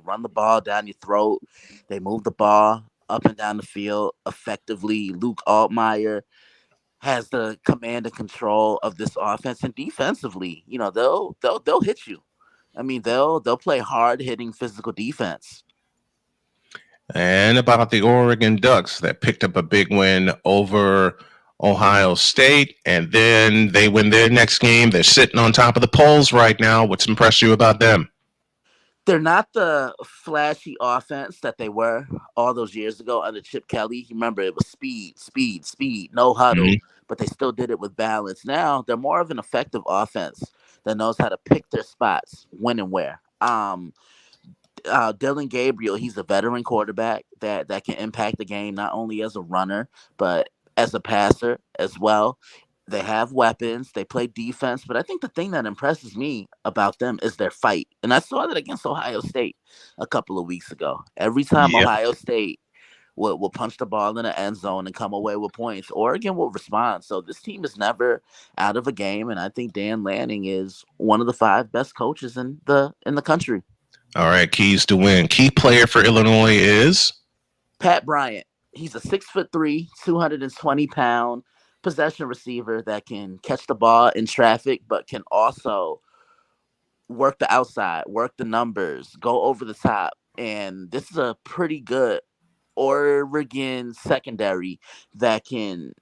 Speaker 17: run the ball down your throat. They move the ball up and down the field effectively. Luke Altmaier has the command and control of this offense, and defensively, they'll hit you. I mean, they'll play hard hitting physical defense.
Speaker 3: And about the Oregon Ducks that picked up a big win over Ohio State, and then they win their next game. They're sitting on top of the polls right now. What's impressed you about them?
Speaker 17: They're not the flashy offense that they were all those years ago under Chip Kelly. You remember, it was speed, no huddle, but they still did it with balance. Now they're more of an effective offense that knows how to pick their spots, when and where. Dylan Gabriel, he's a veteran quarterback that can impact the game not only as a runner, but as a passer as well. They have weapons. They play defense. But I think the thing that impresses me about them is their fight. And I saw that against Ohio State a couple of weeks ago. Every time Ohio State will punch the ball in the end zone and come away with points, Oregon will respond. So this team is never out of a game. And I think Dan Lanning is one of the 5 best coaches in the country.
Speaker 3: All right, keys to win. Key player for Illinois is?
Speaker 17: Pat Bryant. He's a 6'3", 220-pound possession receiver that can catch the ball in traffic, but can also work the outside, work the numbers, go over the top. And this is a pretty good Oregon secondary that can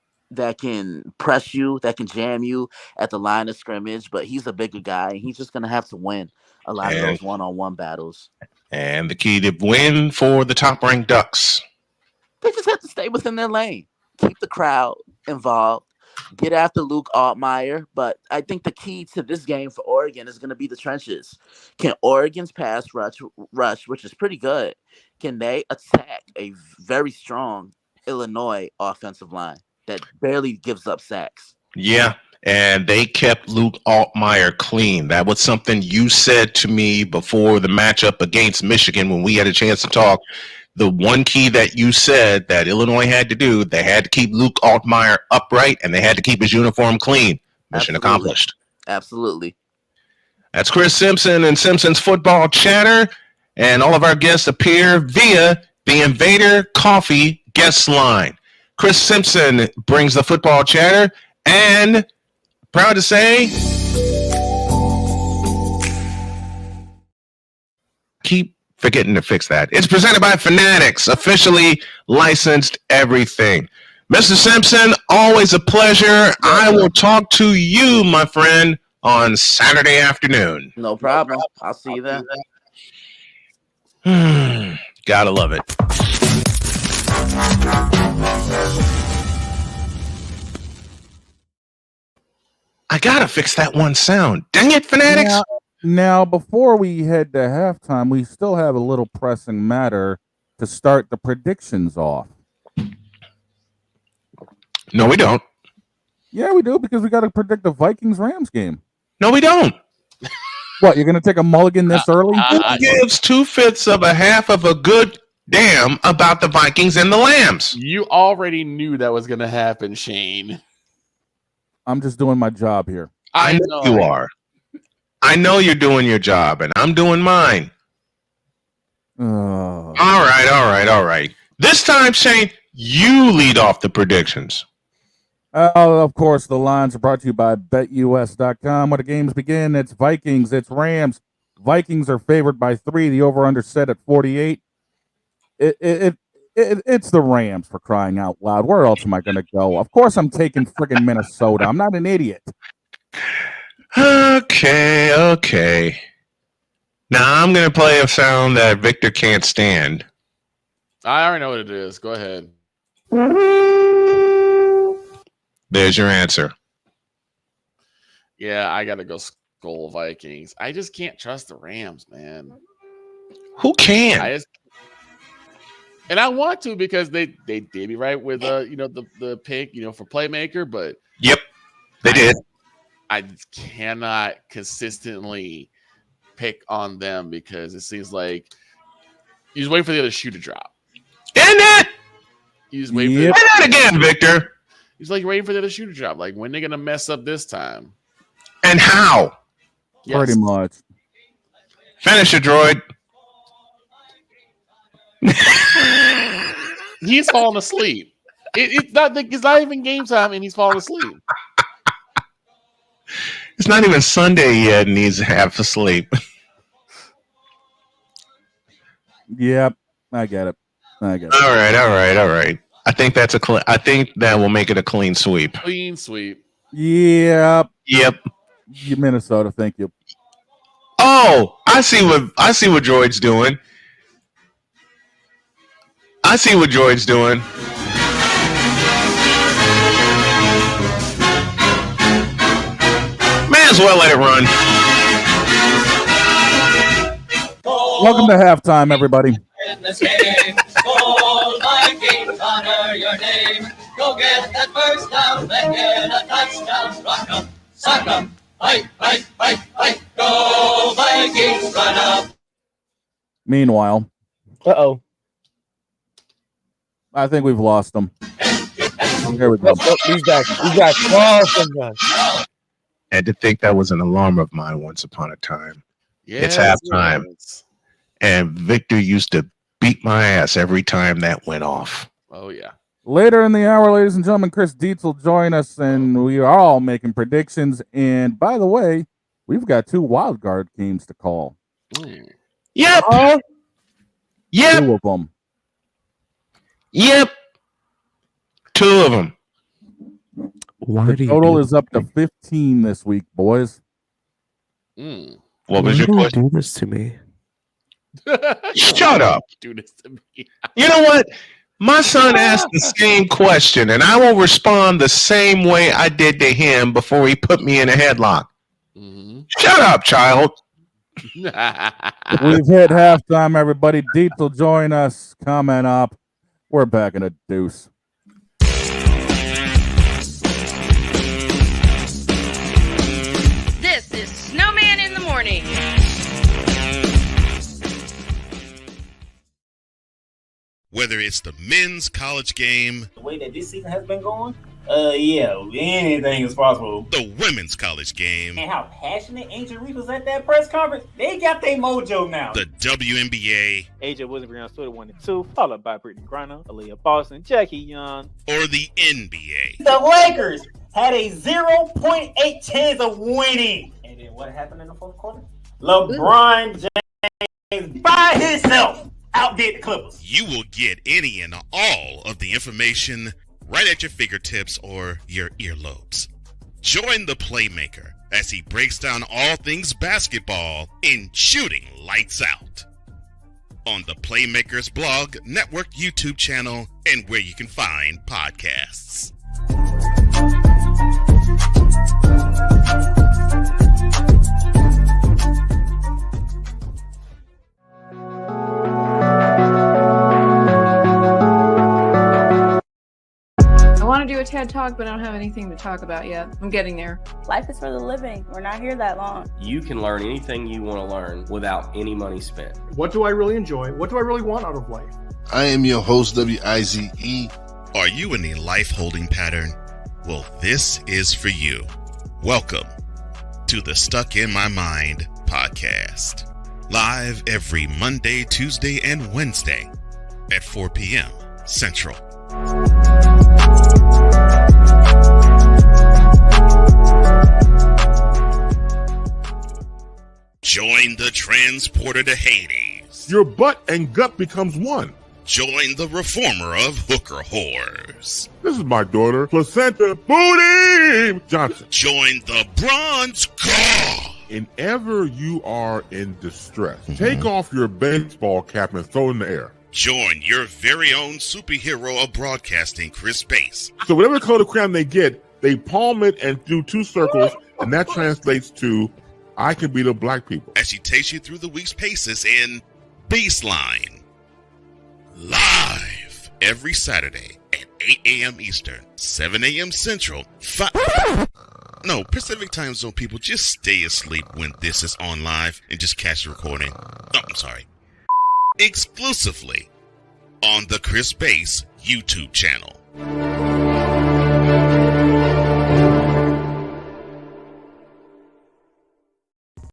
Speaker 17: press you, that can jam you at the line of scrimmage. But he's a bigger guy, and he's just going to have to win a lot of those one-on-one battles.
Speaker 3: And the key to win for the top-ranked Ducks?
Speaker 17: They just have to stay within their lane, keep the crowd involved, get after Luke Altmaier. But I think the key to this game for Oregon is going to be the trenches. Can Oregon's pass rush, which is pretty good, can they attack a very strong Illinois offensive line that barely gives up sacks?
Speaker 3: Yeah, and they kept Luke Altmaier clean. That was something you said to me before the matchup against Michigan when we had a chance to talk. The one key that you said that Illinois had to do, they had to keep Luke Altmaier upright, and they had to keep his uniform clean. Mission accomplished.
Speaker 17: Absolutely.
Speaker 3: That's Chris Simpson and Simpson's Football Chatter, and all of our guests appear via the Invader Coffee guest line. Chris Simpson brings the Football Chatter, and proud to say, keep forgetting to fix that. It's presented by Fanatics, officially licensed everything. Mr. Simpson, always a pleasure. I will talk to you, my friend, on Saturday afternoon.
Speaker 17: No problem. I'll see you then.
Speaker 3: Gotta love it. I gotta fix that one sound. Dang it, Fanatics.
Speaker 1: Now, before we head to halftime, we still have a little pressing matter to start the predictions off.
Speaker 3: No, we don't.
Speaker 1: Yeah, we do, because we got to predict the Vikings-Rams game.
Speaker 3: No, we don't.
Speaker 1: What, you're going to take a mulligan this early?
Speaker 3: Who gives 2/5 of a half of a good damn about the Vikings and the Lambs?
Speaker 2: You already knew that was going to happen, Shane.
Speaker 1: I'm just doing my job here.
Speaker 3: I know you are. I know you're doing your job, and I'm doing mine. All right. This time, Shane, you lead off the predictions.
Speaker 1: Of course, the lines are brought to you by BetUS.com. When the games begin, it's Vikings, it's Rams. Vikings are favored by 3. The over-under set at 48. It's the Rams, for crying out loud. Where else am I going to go? Of course I'm taking friggin' Minnesota. I'm not an idiot.
Speaker 3: Okay. Now I'm going to play a sound that Victor can't stand.
Speaker 2: I already know what it is. Go ahead.
Speaker 3: There's your answer.
Speaker 2: Yeah, I got to go Skull Vikings. I just can't trust the Rams, man.
Speaker 3: Who can?
Speaker 2: And I want to, because they did me right with the pick, for playmaker, but
Speaker 3: yep, they did.
Speaker 2: I cannot consistently pick on them because it seems like you just wait for the other shoe to drop.
Speaker 3: Isn't it?
Speaker 2: You just wait
Speaker 3: for that again, Victor.
Speaker 2: It's like you're waiting for the other shoe to drop. Like, when they're gonna mess up this time?
Speaker 3: And how?
Speaker 2: Yes.
Speaker 1: Pretty much.
Speaker 3: Finish it, droid.
Speaker 2: He's falling asleep. It's not even game time, and he's falling asleep.
Speaker 3: It's not even Sunday yet, and he's half asleep.
Speaker 1: Yep, I get it.
Speaker 3: All right. I think that's I think that will make it a clean sweep.
Speaker 2: Clean sweep.
Speaker 1: Yep. Minnesota, thank you.
Speaker 3: Oh, I see what Droid's doing. May as well let it run.
Speaker 1: Welcome to halftime, everybody.
Speaker 18: In this game, Skull Vikings, honor your name. Go get that first down, then get a touchdown. Rock 'em, sock 'em, fight. Go Vikings, run up.
Speaker 1: Meanwhile, I think we've lost them. Here we go.
Speaker 4: He's back.
Speaker 3: And to think that was an alarm of mine once upon a time.
Speaker 2: Yeah,
Speaker 3: it's halftime. And Victor used to beat my ass every time that went off.
Speaker 2: Oh, yeah.
Speaker 1: Later in the hour, ladies and gentlemen, Chris Dietz will join us, and we are all making predictions. And by the way, we've got 2 wild card games to call.
Speaker 3: Yep.
Speaker 1: 2 of them.
Speaker 3: Yep. 2 of them.
Speaker 1: The total is up to 15 this week, boys.
Speaker 3: What was your question?
Speaker 4: Do this to me.
Speaker 3: Shut up.
Speaker 2: Do this to me.
Speaker 3: You know what? My son asked the same question, and I will respond the same way I did to him before he put me in a headlock. Shut up, child.
Speaker 1: We've hit halftime, everybody. Deep will join us. Coming up. We're back in a deuce.
Speaker 7: This is Snowman in the Morning.
Speaker 13: Whether it's the men's college game,
Speaker 14: The way that this season has been going, yeah, anything is possible.
Speaker 13: the women's college game,
Speaker 14: And how passionate Angel Reese was at that press conference, they got their mojo now.
Speaker 13: the WNBA,
Speaker 15: AJ Williams on Twitter 1 and 2, followed by Brittany Griner, Aaliyah Boston, Jackie Young.
Speaker 13: or the NBA.
Speaker 14: The Lakers had a 0.8 chance of winning. And then what happened in the fourth quarter? LeBron James by himself outdid the Clippers.
Speaker 13: You will get any and all of the information right at your fingertips or your earlobes. Join the Playmaker as he breaks down all things basketball in Shooting Lights Out on the Playmakers blog, network, YouTube channel, and where you can find podcasts.
Speaker 8: I want to do a TED Talk, but I don't have anything to talk about yet. I'm getting there.
Speaker 9: Life is for the living. We're not here that long.
Speaker 10: You can learn anything you want to learn without any money spent.
Speaker 11: What do I really enjoy? What do I really want out of life?
Speaker 12: I am your host, WIZE.
Speaker 13: Are you in a life holding pattern? Well, this is for you. Welcome to the Stuck in My Mind podcast. Live every Monday, Tuesday, and Wednesday at 4 p.m. Central. Join the transporter to Hades.
Speaker 16: Your butt and gut becomes one.
Speaker 13: Join the reformer of hooker whores.
Speaker 16: This is my daughter, Placenta Booty Johnson.
Speaker 13: Join the bronze car.
Speaker 16: Whenever you are in distress, take off your baseball cap and throw it in the air.
Speaker 13: Join your very own superhero of broadcasting, Chris Bass.
Speaker 16: So whatever color crayon they get, they palm it and do two circles, and that translates to, I can be the black people.
Speaker 13: As she takes you through the week's paces in Baseline. Live every Saturday at 8 a.m. Eastern, 7 a.m. Central, Pacific Time Zone people, just stay asleep when this is on live and just catch the recording. Oh, I'm sorry. Exclusively on the Chris Bass YouTube channel.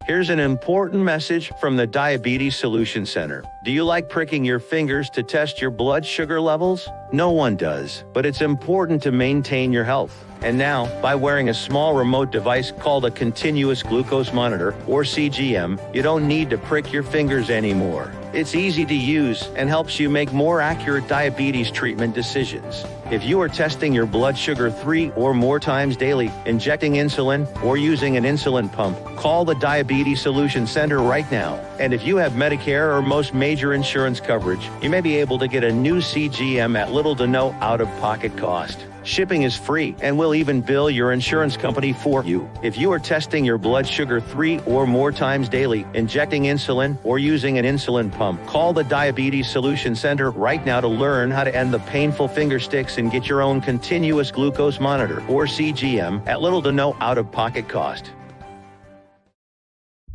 Speaker 19: Here's an important message from the Diabetes Solution Center. Do you like pricking your fingers to test your blood sugar levels? No one does, but it's important to maintain your health. And now, by wearing a small remote device called a continuous glucose monitor, or CGM, you don't need to prick your fingers anymore. It's easy to use and helps you make more accurate diabetes treatment decisions. If you are testing your blood sugar 3 or more times daily, injecting insulin, or using an insulin pump, call the Diabetes Solution Center right now. And if you have Medicare or most major insurance coverage, you may be able to get a new CGM at little to no out-of-pocket cost. Shipping is free, and we'll even bill your insurance company for you. If you are testing your blood sugar 3 or more times daily, injecting insulin, or using an insulin pump, call the Diabetes Solution Center right now to learn how to end the painful finger sticks and get your own continuous glucose monitor, or CGM, at little to no out-of-pocket cost.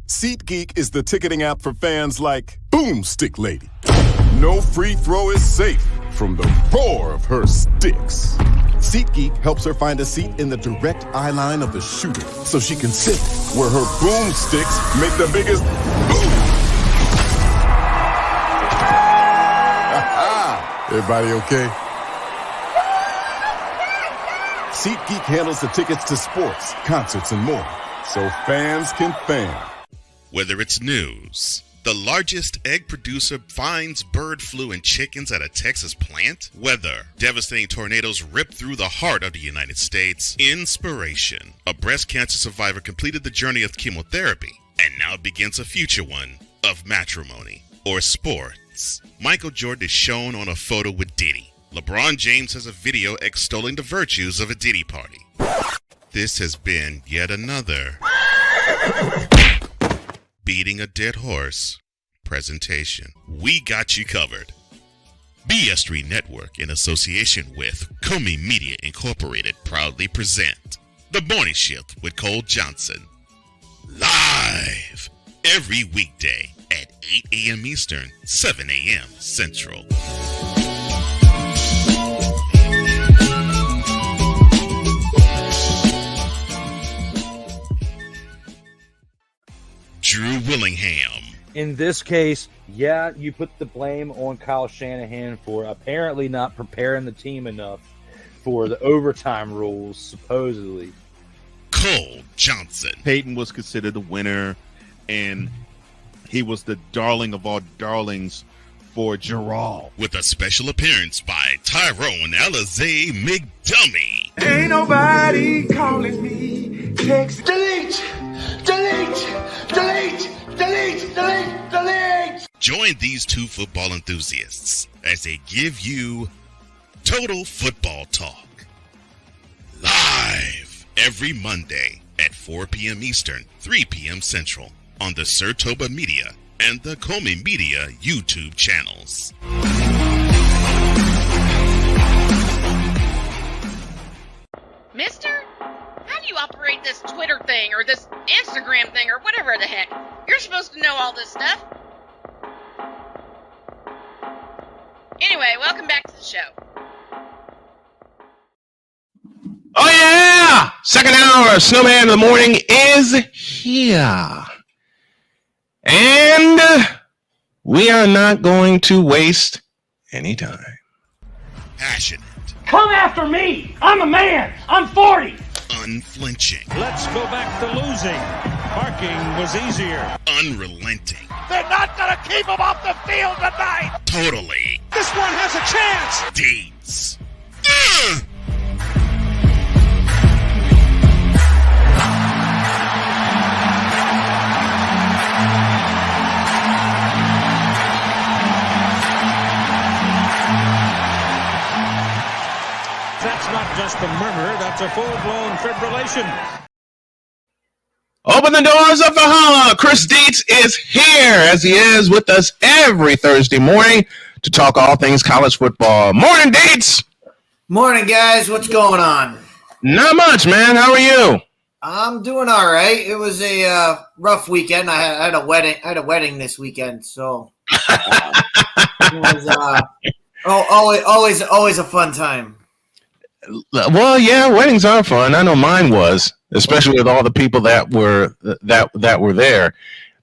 Speaker 20: SeatGeek is the ticketing app for fans like Boomstick Lady. No free throw is safe from the roar of her sticks. SeatGeek helps her find a seat in the direct eye line of the shooter so she can sit where her boomsticks make the biggest boom. Everybody okay? SeatGeek handles the tickets to sports, concerts, and more, so fans can fan.
Speaker 13: Whether it's news, the largest egg producer finds bird flu in chickens at a Texas plant, weather, devastating tornadoes rip through the heart of the United States, inspiration, a breast cancer survivor completed the journey of chemotherapy, and now begins a future one of matrimony or sports. Michael Jordan is shown on a photo with Diddy. LeBron James has a video extolling the virtues of a Diddy party. This has been yet another beating a dead horse presentation. We got you covered. BS3 Network, in association with Comey Media Incorporated, proudly present The Morning Shift with Cole Johnson. Live every weekday at 8 a.m. Eastern, 7 a.m. Central. Drew Willingham.
Speaker 21: In this case, yeah, you put the blame on Kyle Shanahan for apparently not preparing the team enough for the overtime rules, supposedly.
Speaker 13: Cole Johnson.
Speaker 16: Peyton was considered the winner, and he was the darling of all darlings for Gerald.
Speaker 13: With a special appearance by Tyrone Alizé McDummy.
Speaker 22: Ain't nobody calling me. Text. Delete!
Speaker 13: Join these two football enthusiasts as they give you Total Football Talk. Live every Monday at 4 p.m. Eastern, 3 p.m. Central on the Sertoba Media and the Comey Media YouTube channels.
Speaker 7: Mister, how do you operate this Twitter thing or this Instagram thing or whatever the heck? You're supposed to know all this stuff. Anyway, welcome back to the show.
Speaker 3: Oh, yeah! Second hour of Snowman in the Morning is here. And we are not going to waste any time.
Speaker 13: Passionate.
Speaker 14: Come after me. I'm a man. I'm 40.
Speaker 13: Unflinching.
Speaker 5: Let's go back to losing. Parking was easier.
Speaker 13: Unrelenting.
Speaker 5: They're not going to keep him off the field tonight.
Speaker 13: Totally.
Speaker 5: This one has a chance.
Speaker 13: Dates.
Speaker 5: That's not just a murmur, that's a full-blown fibrillation.
Speaker 3: Open the doors of Valhalla. Chris Dietz is here, as he is with us every Thursday morning to talk all things college football. Morning, Dietz.
Speaker 23: Morning, guys. What's going on?
Speaker 3: Not much, man. How are you?
Speaker 23: I'm doing all right. It was a rough weekend. I had a wedding. I had a wedding this weekend, so it was always a fun time.
Speaker 3: Well, yeah, weddings are fun. I know mine was, especially with all the people that were there.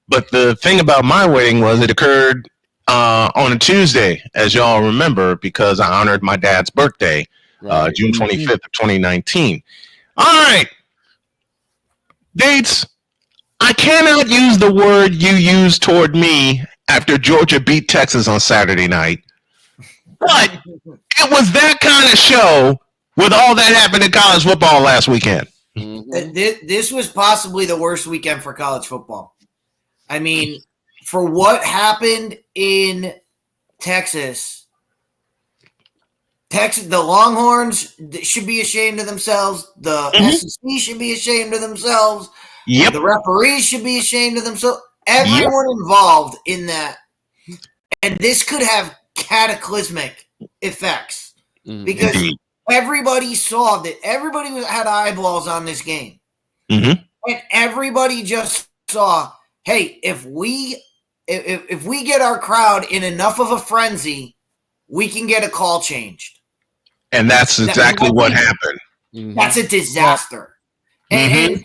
Speaker 3: But the thing about my wedding was it occurred on a Tuesday, as y'all remember, because I honored my dad's birthday, June 25th of 2019. All right, Dates. I cannot use the word you used toward me after Georgia beat Texas on Saturday night, but it was that kind of show. With all that happened in college football last weekend.
Speaker 23: This was possibly the worst weekend for college football. I mean, for what happened in Texas, the Longhorns should be ashamed of themselves. The SEC should be ashamed of themselves.
Speaker 3: Yep.
Speaker 23: The referees should be ashamed of themselves. Everyone involved in that. And this could have cataclysmic effects. Because everybody saw that everybody had eyeballs on this game. And everybody just saw, hey, if we get our crowd in enough of a frenzy, we can get a call changed.
Speaker 3: And that's exactly what happened.
Speaker 23: That's a disaster. And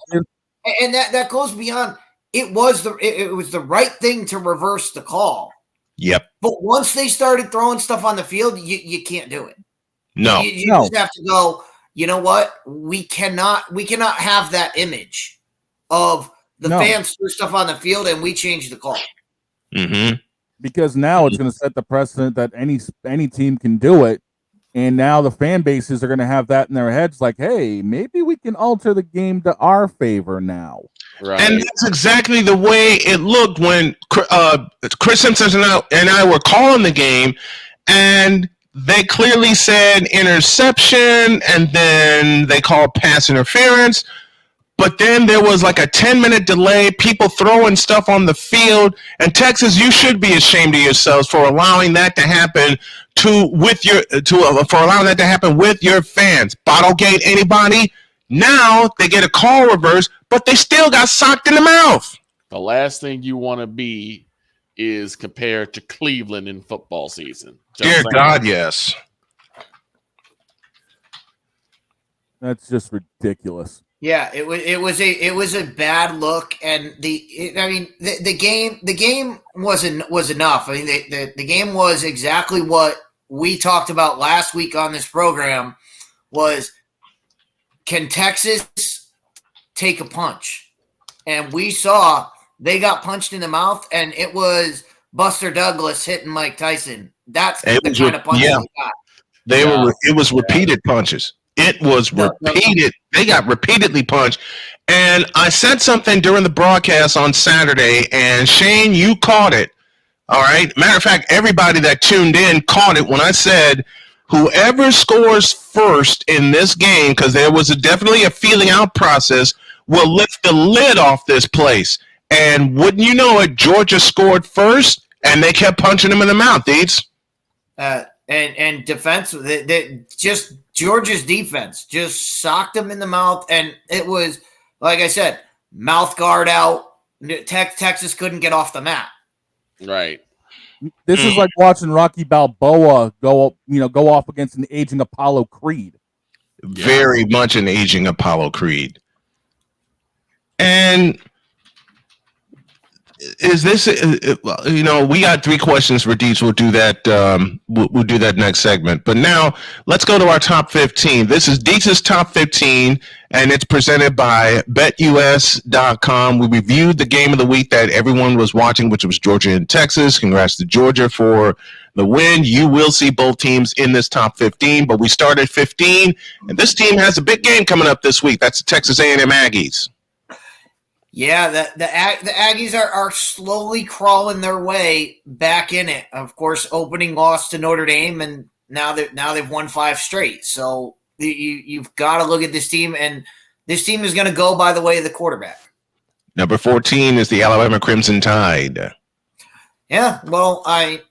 Speaker 23: that goes beyond. It was the right thing to reverse the call.
Speaker 3: Yep.
Speaker 23: But once they started throwing stuff on the field, you can't do it.
Speaker 3: No.
Speaker 23: You just have to go, you know what? We cannot have that image of the fans threw stuff on the field and we changed the call.
Speaker 1: Because now it's going to set the precedent that any team can do it. And now the fan bases are going to have that in their heads like, hey, maybe we can alter the game to our favor now.
Speaker 3: Right. And that's exactly the way it looked when Chris Simpson and I were calling the game. And they clearly said interception, and then they called pass interference. But then there was like a 10-minute delay, people throwing stuff on the field. And Texas, you should be ashamed of yourselves for allowing that to happen for allowing that to happen with your fans. Bottlegate anybody? Now they get a call reverse, but they still got socked in the mouth.
Speaker 2: The last thing you want to be is compared to Cleveland in football season.
Speaker 3: Dear God, yes.
Speaker 1: That's just ridiculous.
Speaker 23: Yeah, it was a bad look, and the game was enough. I mean, the game was exactly what we talked about last week on this program. Was, can Texas take a punch? And we saw they got punched in the mouth, and it was Buster Douglas hitting Mike Tyson. That's the kind of punch they got.
Speaker 3: It was repeated punches. It was repeated. They got repeatedly punched. And I said something during the broadcast on Saturday, and Shane, you caught it. All right. Matter of fact, everybody that tuned in caught it when I said, whoever scores first in this game, because there was definitely a feeling out process, will lift the lid off this place. And wouldn't you know it, Georgia scored first, and they kept punching him in the mouth, Deeds.
Speaker 23: And defense, just Georgia's defense just socked him in the mouth, and it was, like I said, mouth guard out. Texas couldn't get off the mat.
Speaker 2: Right.
Speaker 1: This is like watching Rocky Balboa go off against an aging Apollo Creed.
Speaker 3: Very much an aging Apollo Creed. And is this, we got 3 questions for Deets. We'll do that. We'll do that next segment. But now let's go to our top 15. This is Deets' top 15, and it's presented by BetUS.com. We reviewed the game of the week that everyone was watching, which was Georgia and Texas. Congrats to Georgia for the win. You will see both teams in this top 15, but we start at 15, and this team has a big game coming up this week. That's the Texas A&M Aggies.
Speaker 23: Yeah, the Aggies are slowly crawling their way back in it. Of course, opening loss to Notre Dame, and now they've won 5 straight. So you've got to look at this team, and this team is going to go by the way of the quarterback.
Speaker 3: Number 14 is the Alabama Crimson Tide.
Speaker 23: Yeah, well,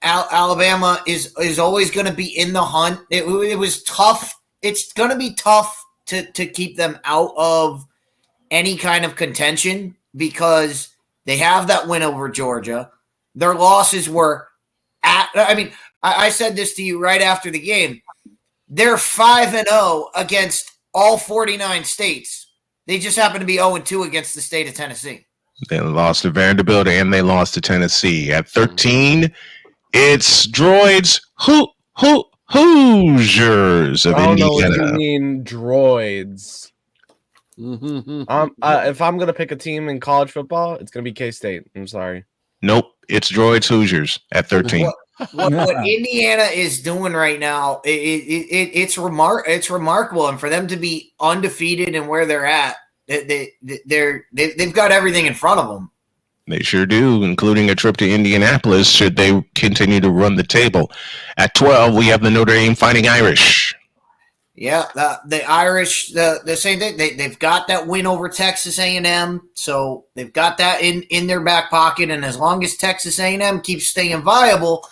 Speaker 23: Alabama is always going to be in the hunt. It was tough. It's going to be tough to keep them out of any kind of contention because they have that win over Georgia. Their losses were I said this to you right after the game. They're 5-0 against all 49 states. They just happen to be 0-2 against the state of Tennessee.
Speaker 3: They lost to Vanderbilt and they lost to Tennessee. At 13, it's Droids Hoosiers of Indiana.
Speaker 4: I don't know what you mean, droids. If I'm gonna pick a team in college football, it's gonna be K-State. I'm sorry.
Speaker 3: Nope, it's Droids Hoosiers at 13.
Speaker 23: What Indiana is doing right now, it's remarkable, and for them to be undefeated and where they're at, they've got everything in front of them.
Speaker 3: They sure do, including a trip to Indianapolis should they continue to run the table. At 12, we have the Notre Dame Fighting Irish.
Speaker 23: Yeah, the Irish, the same thing. They've got that win over Texas A&M, so they've got that in their back pocket. And as long as Texas A&M keeps staying viable,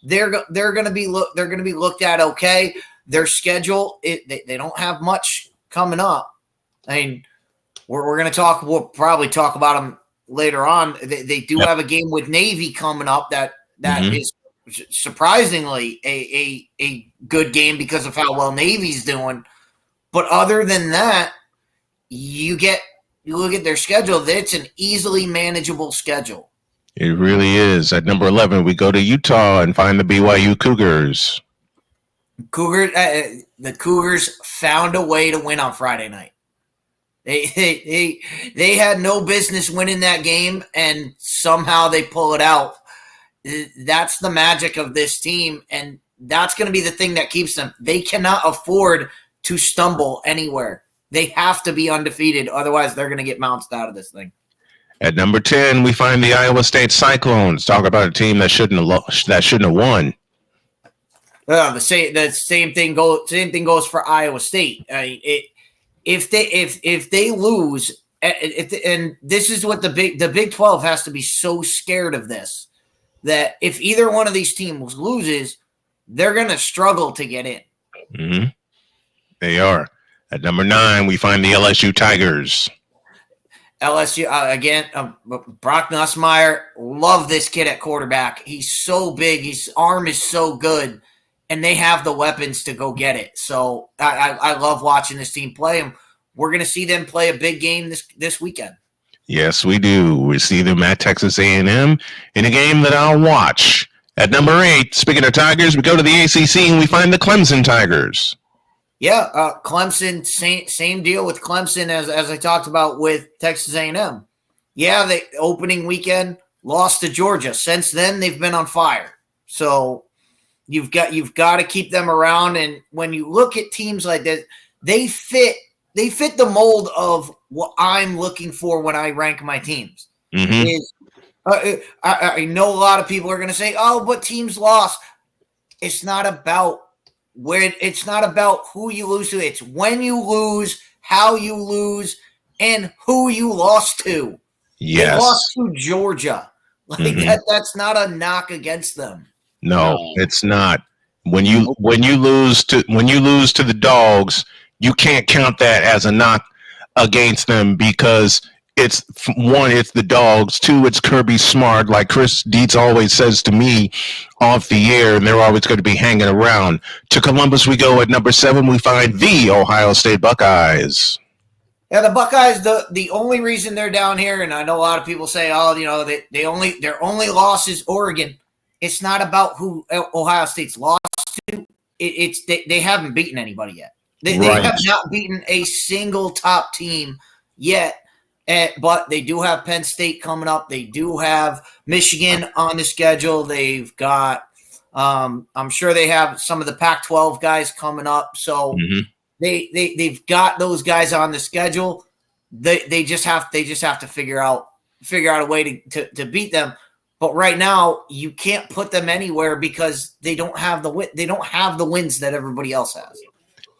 Speaker 23: they're going to be looked at okay. Their schedule, they don't have much coming up. I mean, we're going to talk. We'll probably talk about them later on. They do have a game with Navy coming up that is surprisingly a good game because of how well Navy's doing. But other than that, you look at their schedule, it's an easily manageable schedule.
Speaker 3: It really is. At number 11, we go to Utah and find the BYU Cougars.
Speaker 23: The Cougars found a way to win on Friday night. They had no business winning that game, and somehow they pull it out. That's the magic of this team, and that's going to be the thing that keeps them. They cannot afford to stumble anywhere. They have to be undefeated, otherwise they're going to get bounced out of this thing.
Speaker 3: At number 10, we find the Iowa State Cyclones. Talk about a team that shouldn't have won.
Speaker 23: The same thing goes for Iowa State. If they lose, and this is what the Big 12 has to be so scared of this, that if either one of these teams loses, they're going to struggle to get in.
Speaker 3: Mm-hmm. They are. At number 9, we find the LSU Tigers.
Speaker 23: LSU again. Brock Nussmeier, love this kid at quarterback. He's so big. His arm is so good, and they have the weapons to go get it. So I love watching this team play, and we're going to see them play a big game this weekend.
Speaker 3: Yes, we do. We see them at Texas A&M in a game that I'll watch. At number 8, speaking of Tigers, we go to the ACC and we find the Clemson Tigers.
Speaker 23: Yeah, Clemson, same deal with Clemson as I talked about with Texas A&M. Yeah, the opening weekend lost to Georgia. Since then, they've been on fire. So you've got to keep them around. And when you look at teams like this, they fit the mold of what I'm looking for when I rank my teams.
Speaker 3: Mm-hmm.
Speaker 23: I know a lot of people are going to say, "Oh, but teams lost." It's not about who you lose to. It's when you lose, how you lose, and who you lost to.
Speaker 3: Yes.
Speaker 23: They lost to Georgia. That's not a knock against them.
Speaker 3: No, it's not. When you lose to the Dogs, you can't count that as a knock against them because it's the Dogs. 2, it's Kirby Smart, like Chris Dietz always says to me off the air, and they're always going to be hanging around. To Columbus we go. At number 7, we find the Ohio State Buckeyes.
Speaker 23: Yeah, the Buckeyes, the only reason they're down here, and I know a lot of people say, their only loss is Oregon. It's not about who Ohio State's lost to. They haven't beaten anybody yet. They have not beaten a single top team yet. But they do have Penn State coming up. They do have Michigan on the schedule. They've got, I'm sure they have some of the Pac-12 guys coming up. So they've got those guys on the schedule. They just have to figure out a way to beat them. But right now, you can't put them anywhere because they don't have the wins that everybody else has.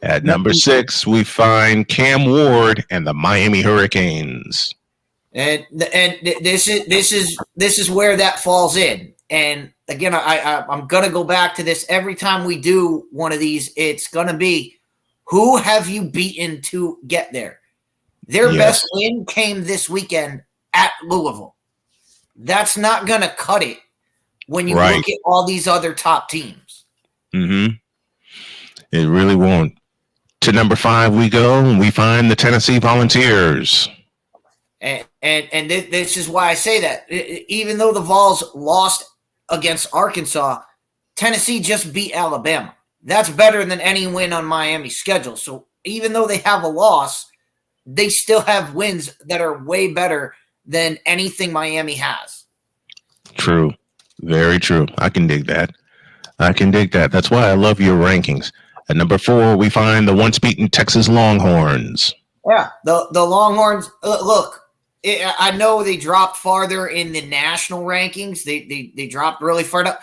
Speaker 3: At number 6, we find Cam Ward and the Miami Hurricanes.
Speaker 23: And this is where that falls in. And again, I'm gonna go back to this every time we do one of these. It's gonna be, who have you beaten to get there? Their best win came this weekend at Louisville. That's not gonna cut it when you look at all these other top teams.
Speaker 3: Mm-hmm. It really won't. To number 5 we go, and we find the Tennessee Volunteers.
Speaker 23: And this is why I say that. Even though the Vols lost against Arkansas, Tennessee just beat Alabama. That's better than any win on Miami's schedule. So even though they have a loss, they still have wins that are way better than anything Miami has.
Speaker 3: True. Very true. I can dig that. That's why I love your rankings. At number 4, we find the once beaten Texas Longhorns.
Speaker 23: Yeah, the Longhorns. Look, I know they dropped farther in the national rankings. They dropped really far up.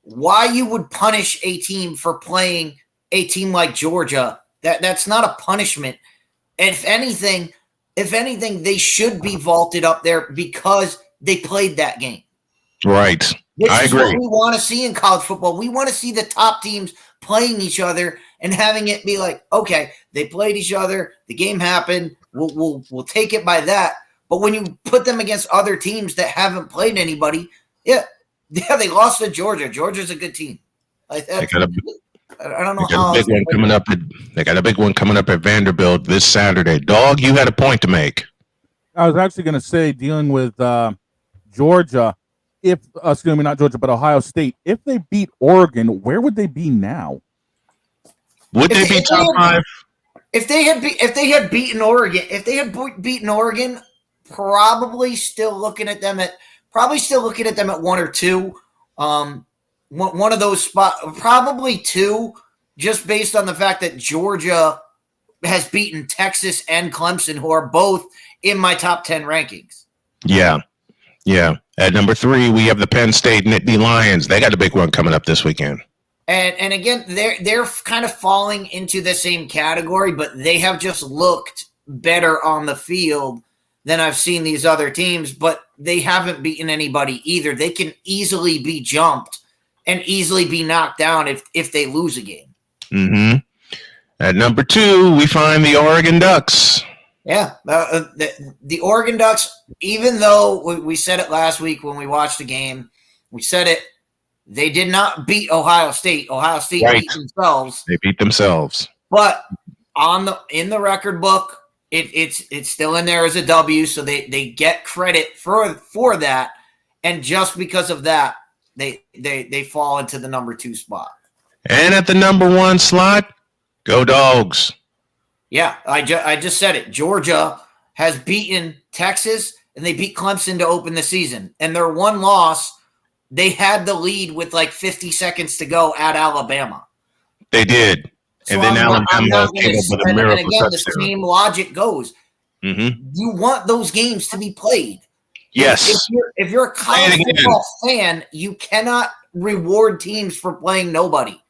Speaker 23: Why you would punish a team for playing a team like Georgia? That's not a punishment. And if anything, they should be vaulted up there because they played that game.
Speaker 3: Right. I agree.
Speaker 23: What we want to see in college football. We want to see the top teams playing each other and having it be like, okay, they played each other, the game happened, we'll take it by that. But when you put them against other teams that haven't played anybody, they lost to Georgia. Georgia's a good team. I don't know how.
Speaker 3: They got a big one coming up at Vanderbilt this Saturday. Dog, you had a point to make.
Speaker 1: I was actually going to say, dealing with Georgia, not Georgia, but Ohio State, if they beat Oregon, where would they be now?
Speaker 3: Would they be top 5?
Speaker 23: If they had beaten Oregon, probably still looking at them at 1 or 2. One of those spots, probably 2, just based on the fact that Georgia has beaten Texas and Clemson, who are both in my top 10 rankings.
Speaker 3: Yeah. At number 3, we have the Penn State Nittany Lions. They got a big one coming up this weekend.
Speaker 23: And again, they're kind of falling into the same category, but they have just looked better on the field than I've seen these other teams, but they haven't beaten anybody either. They can easily be jumped and easily be knocked down if they lose a game.
Speaker 3: Mm-hmm. At number 2, we find the Oregon Ducks.
Speaker 23: Yeah, the Oregon Ducks, even though we said it last week when we watched the game, we said it, they did not beat Ohio State. Ohio State beat themselves.
Speaker 3: They beat themselves.
Speaker 23: But in the record book, it's still in there as a W, so they get credit for that. And just because of that, they fall into the number 2 spot.
Speaker 3: And at the number 1 slot, go Dogs.
Speaker 23: Yeah, I just said it. Georgia has beaten Texas, and they beat Clemson to open the season. And their one loss, they had the lead with like 50 seconds to go at Alabama.
Speaker 3: They did. And then Alabama came up with a miracle
Speaker 23: again, the
Speaker 3: touchdown.
Speaker 23: same logic goes.
Speaker 3: Mm-hmm.
Speaker 23: You want those games to be played.
Speaker 3: Yes.
Speaker 23: If you're a college football fan, you cannot reward teams for playing nobody.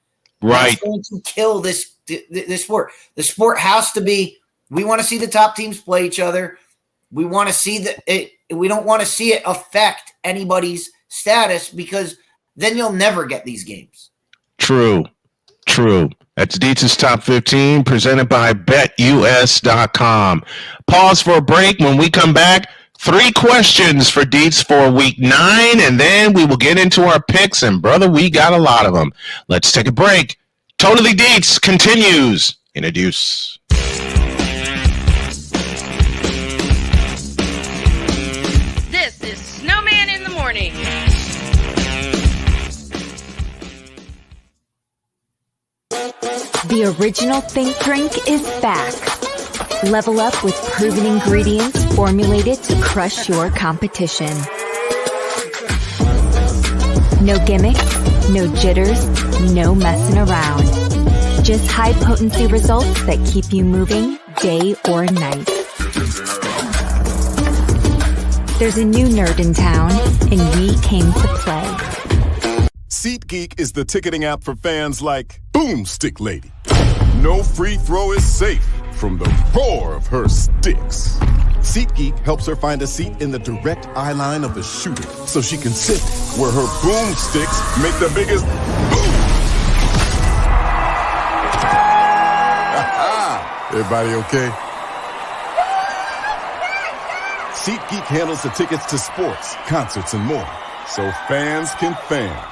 Speaker 3: Right.
Speaker 23: That's going to kill this sport. The sport has to be, we want to see the top teams play each other. We want to see we don't want to see it affect anybody's status, because then you'll never get these games. True.
Speaker 3: That's Dietz's Top 15 presented by BetUS.com. Pause for a break. When we come back, 3 questions for Dietz for week 9, and then we will get into our picks. And brother, we got a lot of them. Let's take a break. Totally Dietz continues in a deuce.
Speaker 7: This is Snowman in the Morning.
Speaker 6: The original Think Drink is back. Level up with proven ingredients formulated to crush your competition. No gimmicks, no jitters, no messing around. Just high-potency results that keep you moving day or night. There's a new nerd in town, and we came to play.
Speaker 20: SeatGeek is the ticketing app for fans like Boomstick Lady. No free throw is safe from the roar of her sticks. SeatGeek helps her find a seat in the direct eye line of the shooter so she can sit where her boomsticks make the biggest boom. Everybody okay? SeatGeek handles the tickets to sports, concerts, and more, so fans can fan.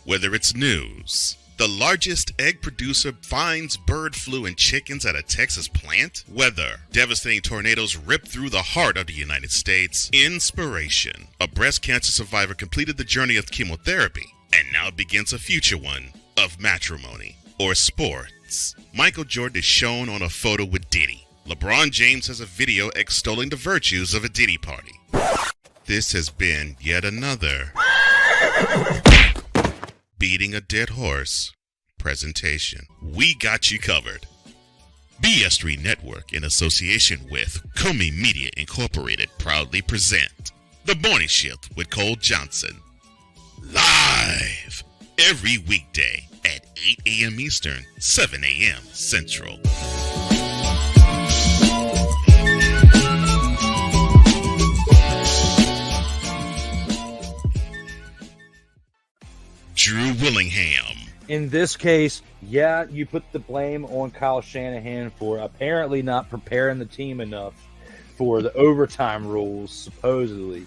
Speaker 13: Whether it's news, the largest egg producer finds bird flu in chickens at a Texas plant, weather, devastating tornadoes rip through the heart of the United States, inspiration, a breast cancer survivor completed the journey of chemotherapy and now begins a future one of matrimony or sports. Michael Jordan is shown on a photo with Diddy. LeBron James has a video extolling the virtues of a Diddy party. This has been yet another Beating a Dead Horse presentation. We got you covered. BS3 Network, in association with Comey Media Incorporated, proudly present The Morning Shift with Cole Johnson. Live every weekday at 8 a.m. Eastern, 7 a.m. Central. Drew Willingham.
Speaker 21: In this case, yeah, you put the blame on Kyle Shanahan for apparently not preparing the team enough for the overtime rules, supposedly.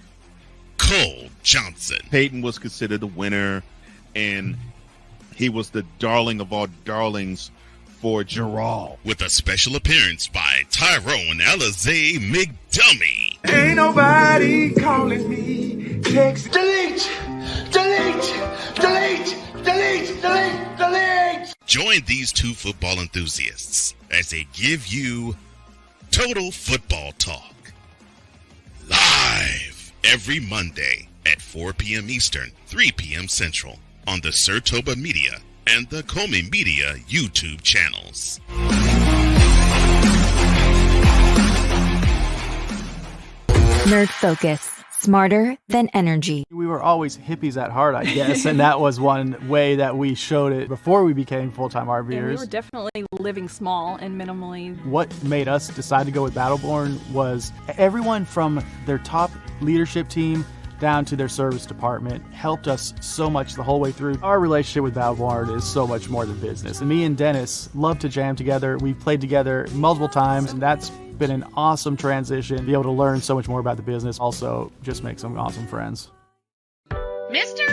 Speaker 13: Cole Johnson.
Speaker 16: Peyton was considered the winner, and he was the darling of all darlings for Gerald.
Speaker 13: With a special appearance by Tyrone Alizé McDummy.
Speaker 22: Ain't nobody calling me. Text. Delete!
Speaker 13: Join these two football enthusiasts as they give you Total Football Talk. Live every Monday at 4 p.m. Eastern, 3 p.m. Central on the Sertoba Media and the Comey Media YouTube channels.
Speaker 6: Nerd Focus, smarter than energy.
Speaker 15: We were always hippies at heart, I guess, and that was one way that we showed it before we became full-time RVers.
Speaker 17: Yeah, we were definitely living small and minimally.
Speaker 15: What made us decide to go with Battleborn was everyone from their top leadership team down to their service department helped us so much the whole way through. Our relationship with Battleborn is so much more than business. And me and Dennis love to jam together. We've played together multiple times, and that's been an awesome transition. Be able to learn so much more about the business. Also, just make some awesome friends.
Speaker 7: Mister,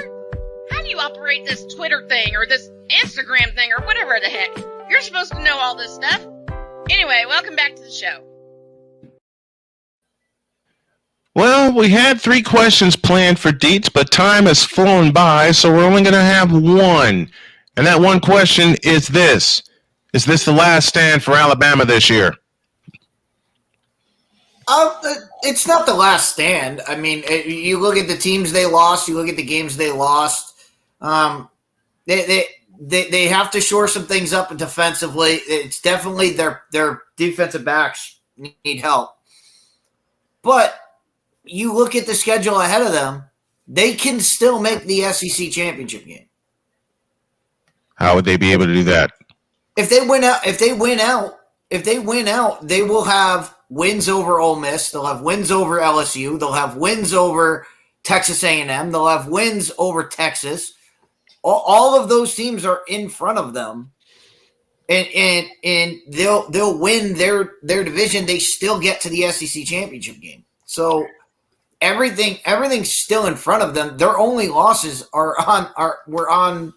Speaker 7: how do you operate this Twitter thing or this Instagram thing or whatever the heck? You're supposed to know all this stuff. Anyway, welcome back to the show.
Speaker 3: Well, we had 3 questions planned for Dietz, but time has flown by, so we're only going to have one. And that one question is this. Is this the last stand for Alabama this year?
Speaker 23: It's not the last stand. I mean, you look at the teams they lost. You look at the games they lost. They have to shore some things up defensively. It's definitely their defensive backs need help. But you look at the schedule ahead of them, they can still make the SEC championship game.
Speaker 3: How would they be able to do that?
Speaker 23: If they win out, they will have wins over Ole Miss. They'll have wins over LSU. They'll have wins over Texas A&M. They'll have wins over Texas. All of those teams are in front of them, and they'll win their division. They still get to the SEC championship game. So everything's still in front of them. Their only losses were on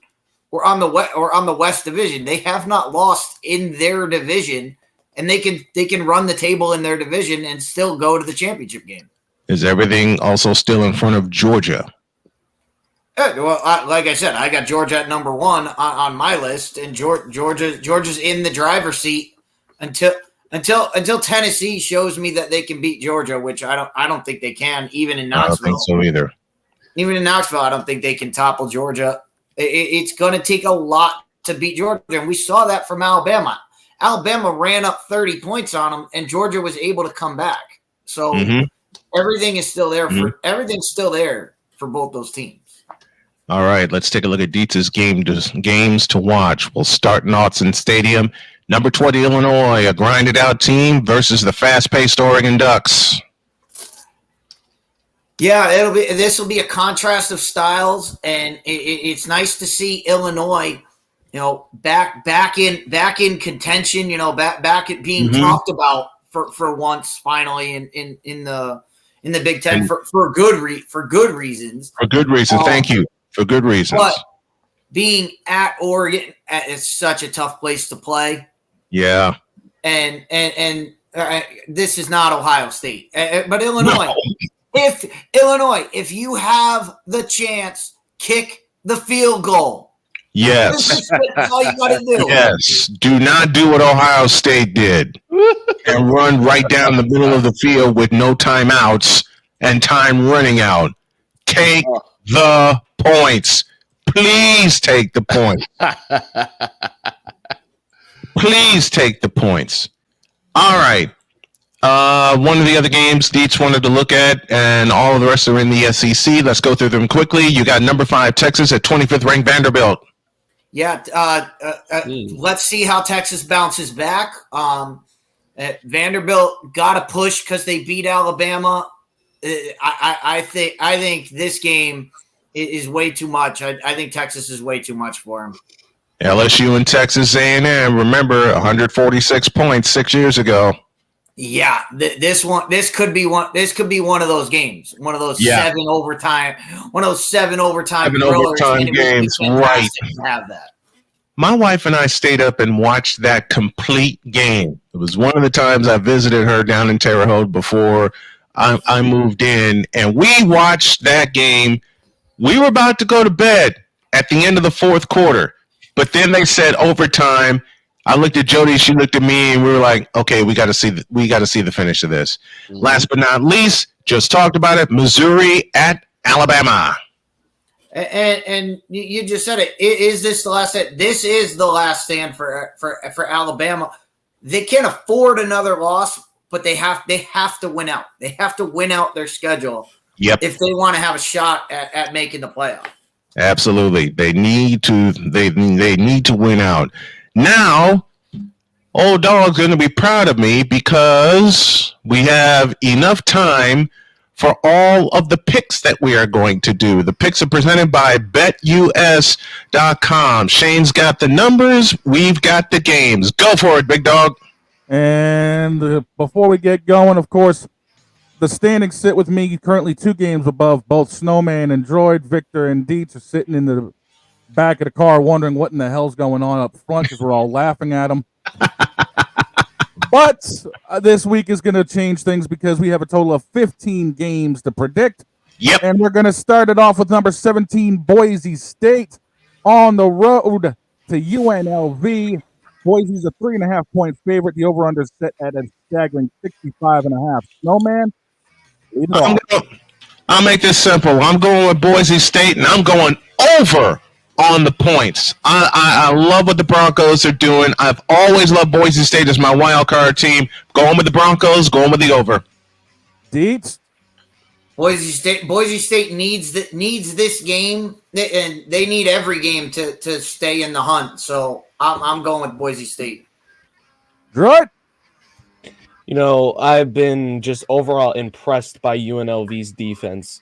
Speaker 23: the West Division. They have not lost in their division, and they can run the table in their division and still go to the championship game.
Speaker 3: Is everything also still in front of Georgia?
Speaker 23: Well, like I said, I got Georgia at number 1 on my list, and Georgia's in the driver's seat until Tennessee shows me that they can beat Georgia, which I don't think they can. Even in Knoxville,
Speaker 3: I don't think so either.
Speaker 23: Even in Knoxville, I don't think they can topple Georgia. It's going to take a lot to beat Georgia, and we saw that from Alabama. Alabama ran up 30 points on them, and Georgia was able to come back. So everything is still there everything's still there for both those teams.
Speaker 3: All right, let's take a look at Dietz's games to watch. We'll start in Autzen Stadium. Number 20, Illinois, a grinded-out team versus the fast-paced Oregon Ducks.
Speaker 23: Yeah, this will be a contrast of styles, and it's nice to see Illinois, back in contention. Back at being talked about for once, finally in the Big Ten for good reasons.
Speaker 3: For good reasons, thank you. For good reasons.
Speaker 23: But being at Oregon is such a tough place to play.
Speaker 3: Yeah.
Speaker 23: And this is not Ohio State, but Illinois. No. If you have the chance, kick the field goal.
Speaker 3: Yes.
Speaker 23: That's all you got to do.
Speaker 3: Yes. Do not do what Ohio State did and run right down the middle of the field with no timeouts and time running out. Take the points. Please take the points. Please take the points. All right. One of the other games Dietz wanted to look at, and all of the rest are in the SEC. Let's go through them quickly. You got number 5 Texas at 25th ranked Vanderbilt.
Speaker 23: Yeah. Let's see how Texas bounces back. Vanderbilt got to push because they beat Alabama. I think this game is way too much. I think Texas is way too much for him.
Speaker 3: LSU and Texas A&M. Remember, 146 points 6 years ago.
Speaker 23: Yeah, this could be one of those games. One of those 7 overtime. One of those 7 overtime
Speaker 3: games. Right.
Speaker 23: To have that.
Speaker 3: My wife and I stayed up and watched that complete game. It was one of the times I visited her down in Terre Haute before I moved in, and we watched that game. We were about to go to bed at the end of the 4th quarter, but then they said overtime. I looked at Jody, she looked at me, and we were like, "Okay, we got to see the finish of this." Last but not least, just talked about it. Missouri at Alabama.
Speaker 23: And you just said it. Is this the last stand? This is the last stand for Alabama. They can't afford another loss, but they have to win out. They have to win out their schedule
Speaker 3: Yep.
Speaker 23: If they want to have a shot at making the playoff.
Speaker 3: Absolutely. They need to win out. Now, old dog's going to be proud of me because we have enough time for all of the picks that we are going to do. The picks are presented by BetUS.com. Shane's got the numbers. We've got the games. Go for it, big dog.
Speaker 1: And before we get going, of course, the standings sit with me currently 2 games above both Snowman and Droid. Victor and Dietz are sitting in the back of the car wondering what in the hell's going on up front because we're all laughing at them. But this week is going to change things because we have a total of 15 games to predict.
Speaker 3: Yep.
Speaker 1: And we're going to start it off with number 17, Boise State, on the road to UNLV. Boise's a 3.5-point favorite. The over-under set at a staggering 65.5. Snowman, lead it off.
Speaker 3: I'll make this simple. I'm going with Boise State, and I'm going over on the points. I love what the Broncos are doing. I've always loved Boise State as my wild card team. Going with the Broncos, going with the over.
Speaker 1: Dietz?
Speaker 23: Boise State needs this game, and they need every game to stay in the hunt. So I'm going with Boise State.
Speaker 1: Right.
Speaker 4: You know, I've been just overall impressed by UNLV's defense.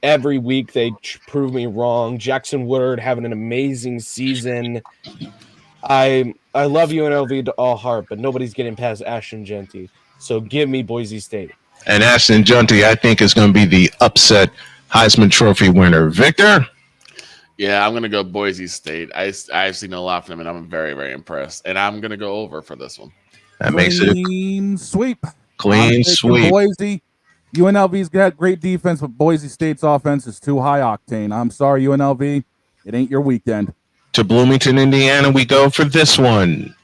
Speaker 4: Every week they prove me wrong. Jackson Woodard having an amazing season. I love UNLV to all heart, but nobody's getting past Ashton Genty. So give me Boise State.
Speaker 3: And Ashton Genty, I think, is going to be the upset Heisman Trophy winner. Victor?
Speaker 2: Yeah, I'm going to go Boise State. I've seen a lot from them, and I'm very, very impressed. And I'm going to go over for this one.
Speaker 3: That makes it
Speaker 1: clean sweep.
Speaker 3: Clean sweep.
Speaker 1: Boise. UNLV's got great defense, but Boise State's offense is too high octane. I'm sorry, UNLV. It ain't your weekend.
Speaker 3: To Bloomington, Indiana, we go for this one.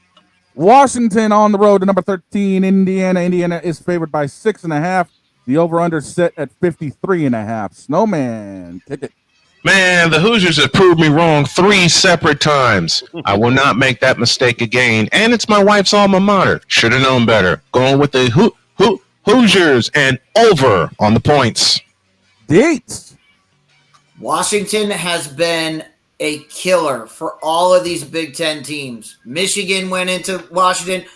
Speaker 1: Washington on the road to number 13, Indiana. Indiana is favored by 6.5. The over-under set at 53.5. Snowman, kick it.
Speaker 3: Man, the Hoosiers have proved me wrong 3 separate times. I will not make that mistake again. And it's my wife's alma mater. Should have known better. Going with the Hoosiers and over on the points.
Speaker 1: Dates.
Speaker 23: Washington has been a killer for all of these Big Ten teams. Michigan went into Washington,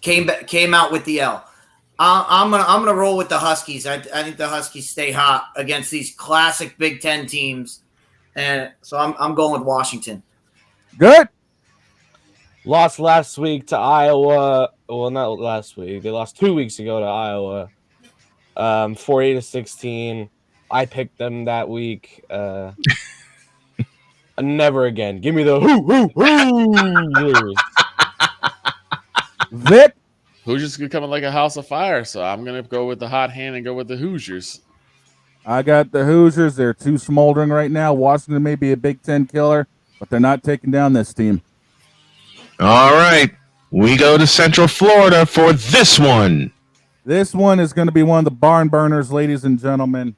Speaker 23: came out with the L. I'm gonna roll with the Huskies. I think the Huskies stay hot against these classic Big Ten teams, and so I'm going with Washington.
Speaker 1: Good.
Speaker 4: Lost last week to Iowa. Well, not last week. They lost 2 weeks ago to Iowa. 48-16. I picked them that week. Never again. Give me the Hoosiers.
Speaker 1: Vic.
Speaker 2: Hoosiers could come in like a house of fire, so I'm going to go with the hot hand and go with the Hoosiers.
Speaker 1: I got the Hoosiers. They're too smoldering right now. Washington may be a Big Ten killer, but they're not taking down this team.
Speaker 3: All right. We go to Central Florida for this one.
Speaker 1: This one is going to be one of the barn burners, ladies and gentlemen.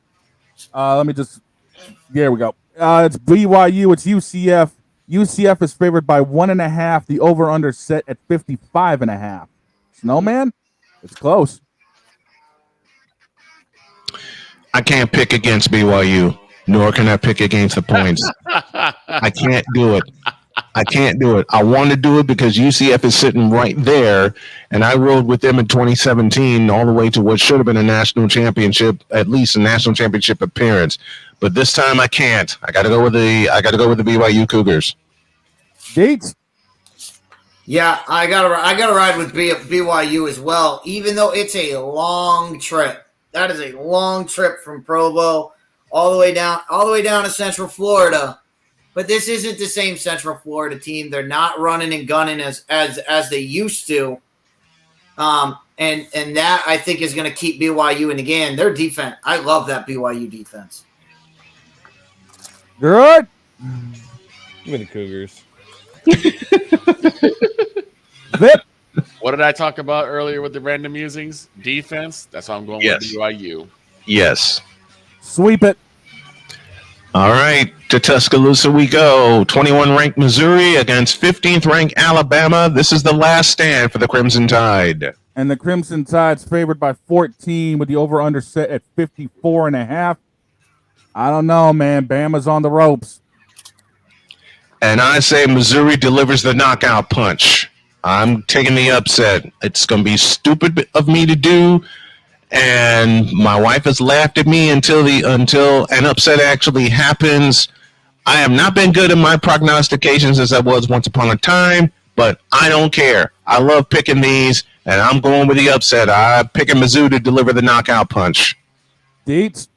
Speaker 1: There we go. It's BYU. It's UCF. UCF is favored by 1.5. The over-under set at 55.5. Snowman, it's close.
Speaker 3: I can't pick against BYU, nor can I pick against the points. I can't do it. I want to do it because UCF is sitting right there, and I rode with them in 2017 all the way to what should have been a national championship, at least a national championship appearance. But this time I can't. I got to go with the BYU Cougars.
Speaker 1: Dates.
Speaker 23: Yeah, I gotta ride with BYU as well, even though it's a long trip. That is a long trip from Provo all the way down to Central Florida. But this isn't the same Central Florida team. They're not running and gunning as they used to. And that I think is going to keep BYU in the game. Their defense, I love that BYU defense.
Speaker 1: Good.
Speaker 4: Give me the Cougars.
Speaker 2: What did I talk about earlier with the random musings? Defense. That's why I'm going with BYU.
Speaker 3: Yes.
Speaker 1: Sweep it.
Speaker 3: All right. To Tuscaloosa we go. 21th-ranked Missouri against 15th-ranked Alabama. This is the last stand for the Crimson Tide.
Speaker 1: And the Crimson Tide's favored by 14 with the over-under set at 54.5. I don't know, man. Bama's on the ropes.
Speaker 3: And I say Missouri delivers the knockout punch. I'm taking the upset. It's going to be stupid of me to do, and my wife has laughed at me until an upset actually happens. I have not been good at my prognostications as I was once upon a time, but I don't care. I love picking these, and I'm going with the upset. I'm picking Mizzou to deliver the knockout punch.
Speaker 1: Deets?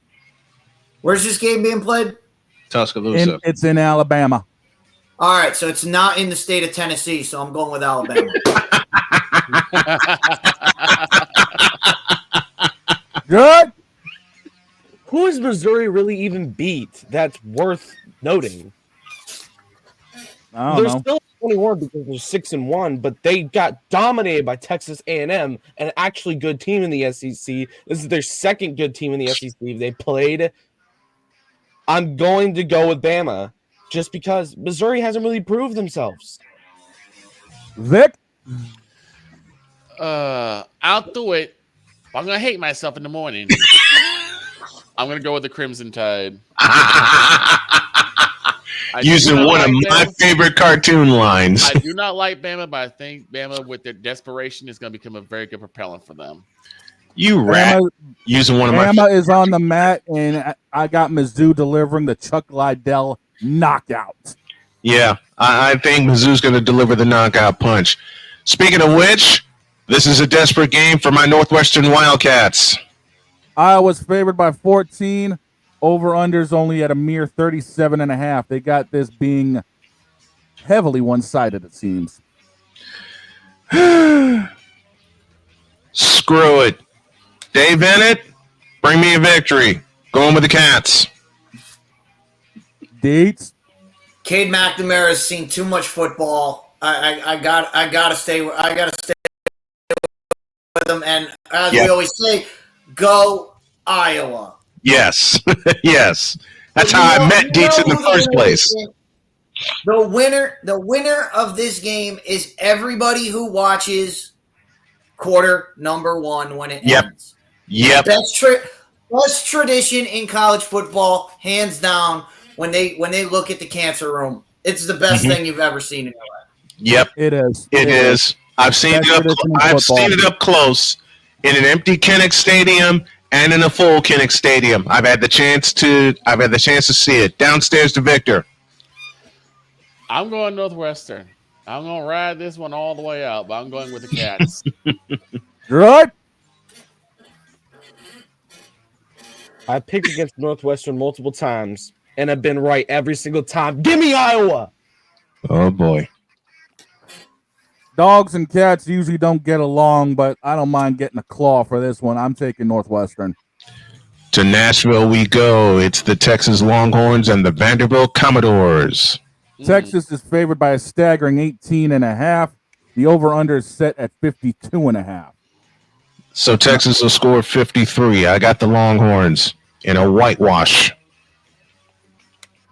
Speaker 23: Where's this game being played?
Speaker 3: Tuscaloosa.
Speaker 1: It's in Alabama.
Speaker 23: All right, so it's not in the state of Tennessee, so I'm going with Alabama.
Speaker 1: Good.
Speaker 4: Who has Missouri really even beat that's worth noting?
Speaker 1: I don't
Speaker 4: They're
Speaker 1: know.
Speaker 4: still 21 because they're 6-1, but they got dominated by Texas A&M, an actually good team in the SEC. This is their second good team in the SEC. They played. I'm going to go with Bama just because Missouri hasn't really proved themselves.
Speaker 1: Vic?
Speaker 2: I'll do it. I'm gonna hate myself in the morning. I'm gonna go with the Crimson Tide.
Speaker 3: Using one of my favorite cartoon lines.
Speaker 2: I do not like Bama, but I think Bama, with their desperation, is going to become a very good propellant for them.
Speaker 3: You rat. Using one of my.
Speaker 1: Bama is on the mat, and I got Mizzou delivering the Chuck Liddell knockout.
Speaker 3: Yeah, I think Mizzou's going to deliver the knockout punch. Speaking of which, this is a desperate game for my Northwestern Wildcats.
Speaker 1: Iowa's favored by 14. Over-unders only at a mere 37.5. They got this being heavily one-sided, it seems.
Speaker 3: Screw it. Dave Bennett, bring me a victory. Going with the Cats.
Speaker 1: Dates.
Speaker 23: Cade McNamara has seen too much football. I gotta stay with them, and as we always say, go Iowa.
Speaker 3: Yes, yes. That's how I met Dietz in the first place.
Speaker 23: The winner of this game is everybody who watches quarter number 1 when it ends.
Speaker 3: Yep.
Speaker 23: Best tradition in college football, hands down. When they look at the cancer room, it's the best thing you've ever seen in your life.
Speaker 3: Yep,
Speaker 1: it is.
Speaker 3: It is. I've seen it up. I've seen it up close in an empty Kinnick Stadium. And in a full Kinnick Stadium, I've had the chance to see it. Downstairs to Victor.
Speaker 2: I'm going Northwestern. I'm going to ride this one all the way out, but I'm going with the Cats.
Speaker 1: Right?
Speaker 4: I picked against Northwestern multiple times, and I've been right every single time. Give me Iowa!
Speaker 3: Oh, boy.
Speaker 1: Dogs and cats usually don't get along, but I don't mind getting a claw for this one. I'm taking Northwestern.
Speaker 3: To Nashville we go. It's the Texas Longhorns and the Vanderbilt Commodores.
Speaker 1: Texas is favored by a staggering 18.5. The over-under is set at 52.5.
Speaker 3: So Texas will score 53. I got the Longhorns in a whitewash.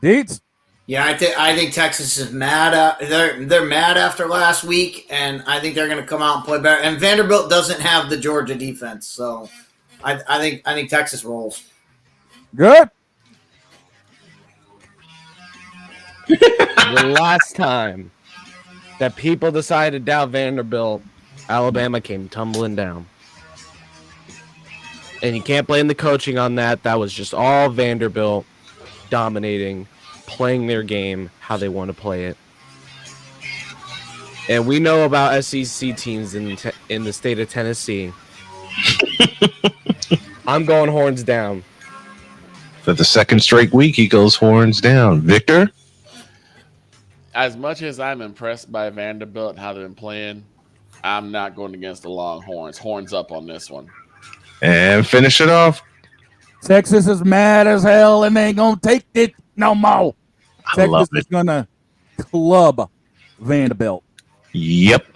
Speaker 1: Deets?
Speaker 23: Yeah, I think Texas is mad. They're mad after last week, and I think they're going to come out and play better. And Vanderbilt doesn't have the Georgia defense, so I think Texas rolls.
Speaker 1: Good.
Speaker 4: The last time that people decided to doubt Vanderbilt, Alabama came tumbling down. And you can't blame the coaching on that. That was just all Vanderbilt dominating, playing their game how they want to play it. And we know about SEC teams in the state of Tennessee. I'm going horns down.
Speaker 3: For the second straight week, he goes horns down. Victor?
Speaker 2: As much as I'm impressed by Vanderbilt and how they've been playing, I'm not going against the Longhorns. Horns up on this one.
Speaker 3: And finish it off.
Speaker 1: Texas is mad as hell, and they ain't going to take it no more. Texas is going to club Vanderbilt.
Speaker 3: Yep.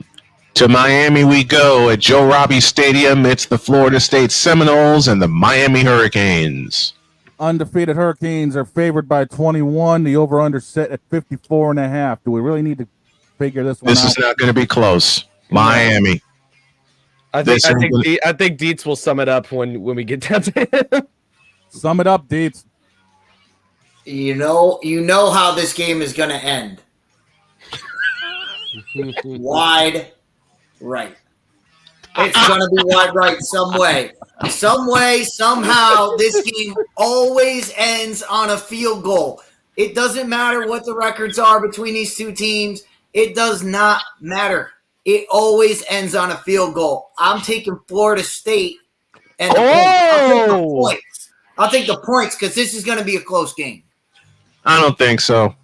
Speaker 3: To Miami we go. At Joe Robbie Stadium, it's the Florida State Seminoles and the Miami Hurricanes.
Speaker 1: Undefeated Hurricanes are favored by 21. The over-under set at 54.5. Do we really need to figure this one out?
Speaker 3: This is not going to be close. Miami.
Speaker 4: I think Dietz will sum it up when we get down to him.
Speaker 1: Sum it up, Dietz.
Speaker 23: You know how this game is going to end. Wide right. It's going to be wide right some way. Some way, somehow, this game always ends on a field goal. It doesn't matter what the records are between these two teams. It does not matter. It always ends on a field goal. I'm taking Florida State and the points. I'll take the points because this is going to be a close game.
Speaker 3: I don't think so.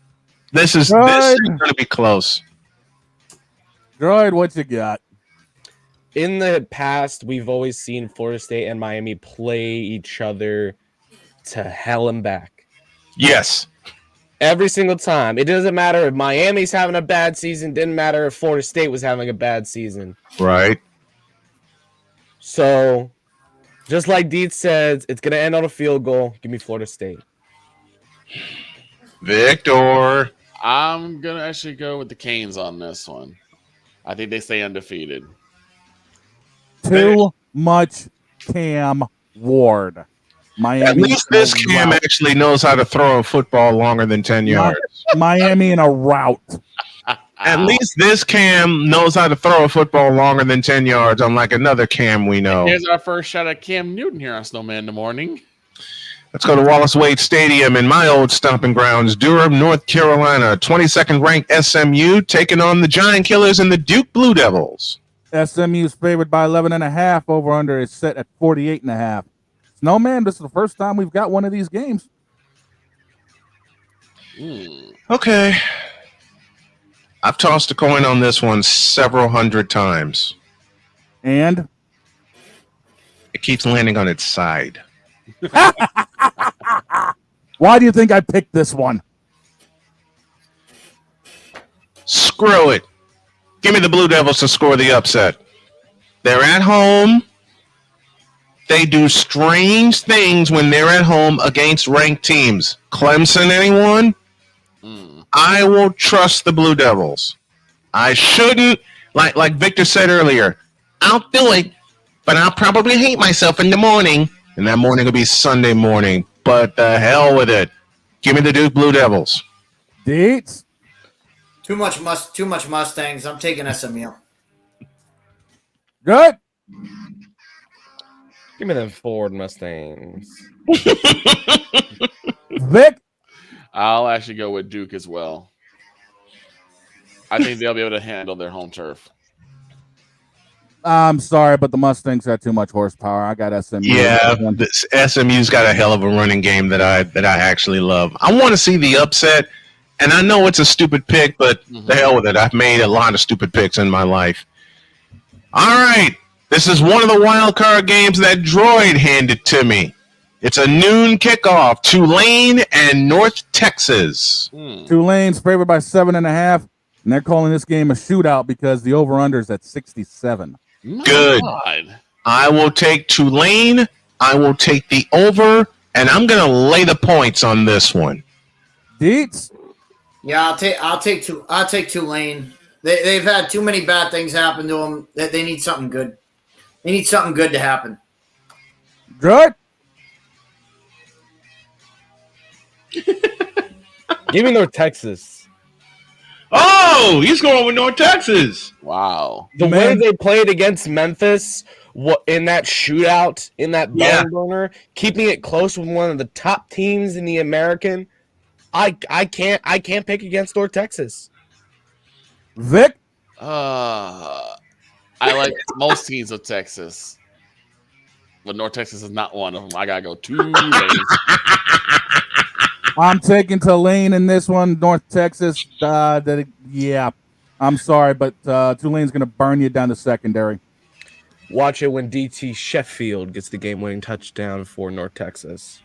Speaker 3: This is going to be close.
Speaker 1: Droid, what you got?
Speaker 4: In the past, we've always seen Florida State and Miami play each other to hell and back.
Speaker 3: Yes.
Speaker 4: Every single time. It doesn't matter if Miami's having a bad season. Didn't matter if Florida State was having a bad season.
Speaker 3: Right.
Speaker 4: So, just like Dietz says, it's going to end on a field goal. Give me Florida State.
Speaker 3: Victor.
Speaker 2: I'm going to actually go with the Canes on this one. I think they stay undefeated.
Speaker 1: Too much Cam Ward. Miami.
Speaker 3: At least this Cam actually knows how to throw a football longer than 10 yards.
Speaker 1: Miami in a rout.
Speaker 3: At least this Cam knows how to throw a football longer than 10 yards, unlike another Cam we know.
Speaker 2: Here's our first shot at Cam Newton here on Snowman in the Morning.
Speaker 3: Let's go to Wallace Wade Stadium in my old stomping grounds, Durham, North Carolina. 22nd ranked SMU taking on the Giant Killers and the Duke Blue Devils.
Speaker 1: SMU is favored by 11.5. Over under is set at 48.5. Snowman, this is the first time we've got one of these games.
Speaker 3: Okay. I've tossed a coin on this one several hundred times.
Speaker 1: And?
Speaker 3: It keeps landing on its side.
Speaker 1: Why do you think I picked this one?
Speaker 3: Screw it. Give me the Blue Devils to score the upset. They're at home. They do strange things when they're at home against ranked teams. Clemson, anyone? I will trust the Blue Devils. I shouldn't, like Victor said earlier, I'll do it, but I'll probably hate myself in the morning. And that morning will be Sunday morning. But the hell with it. Give me the Duke Blue Devils.
Speaker 1: Dates?
Speaker 23: Too much Mustangs. I'm taking SMU.
Speaker 1: Good.
Speaker 4: Give me them Ford Mustangs.
Speaker 1: Vic?
Speaker 2: I'll actually go with Duke as well. I think they'll be able to handle their home turf.
Speaker 1: I'm sorry, but the Mustangs got too much horsepower. I got SMU.
Speaker 3: Yeah, SMU's got a hell of a running game that I actually love. I want to see the upset, and I know it's a stupid pick, but the hell with it. I've made a lot of stupid picks in my life. All right, this is one of the wild card games that Droid handed to me. It's a noon kickoff. Tulane and North Texas.
Speaker 1: Tulane's favored by 7.5, and they're calling this game a shootout because the over/under is at 67.
Speaker 3: Good. I will take Tulane. I will take the over, and I'm going to lay the points on this one.
Speaker 1: Deets?
Speaker 23: Yeah, I'll take Tulane. They've had too many bad things happen to them that they need something good. They need something good to happen.
Speaker 1: Good.
Speaker 4: Give me North Texas.
Speaker 3: Oh, he's going with North Texas.
Speaker 2: Wow.
Speaker 4: The way they played against Memphis in that shootout, in that barn burner, keeping it close with one of the top teams in the American, I can't pick against North Texas.
Speaker 1: Vic?
Speaker 2: I like most teams of Texas. But North Texas is not one of them. I got to go Tulane.
Speaker 1: I'm taking Tulane in this one. North Texas, yeah. I'm sorry, but Tulane's going to burn you down the secondary.
Speaker 4: Watch it when DT Sheffield gets the game-winning touchdown for North Texas.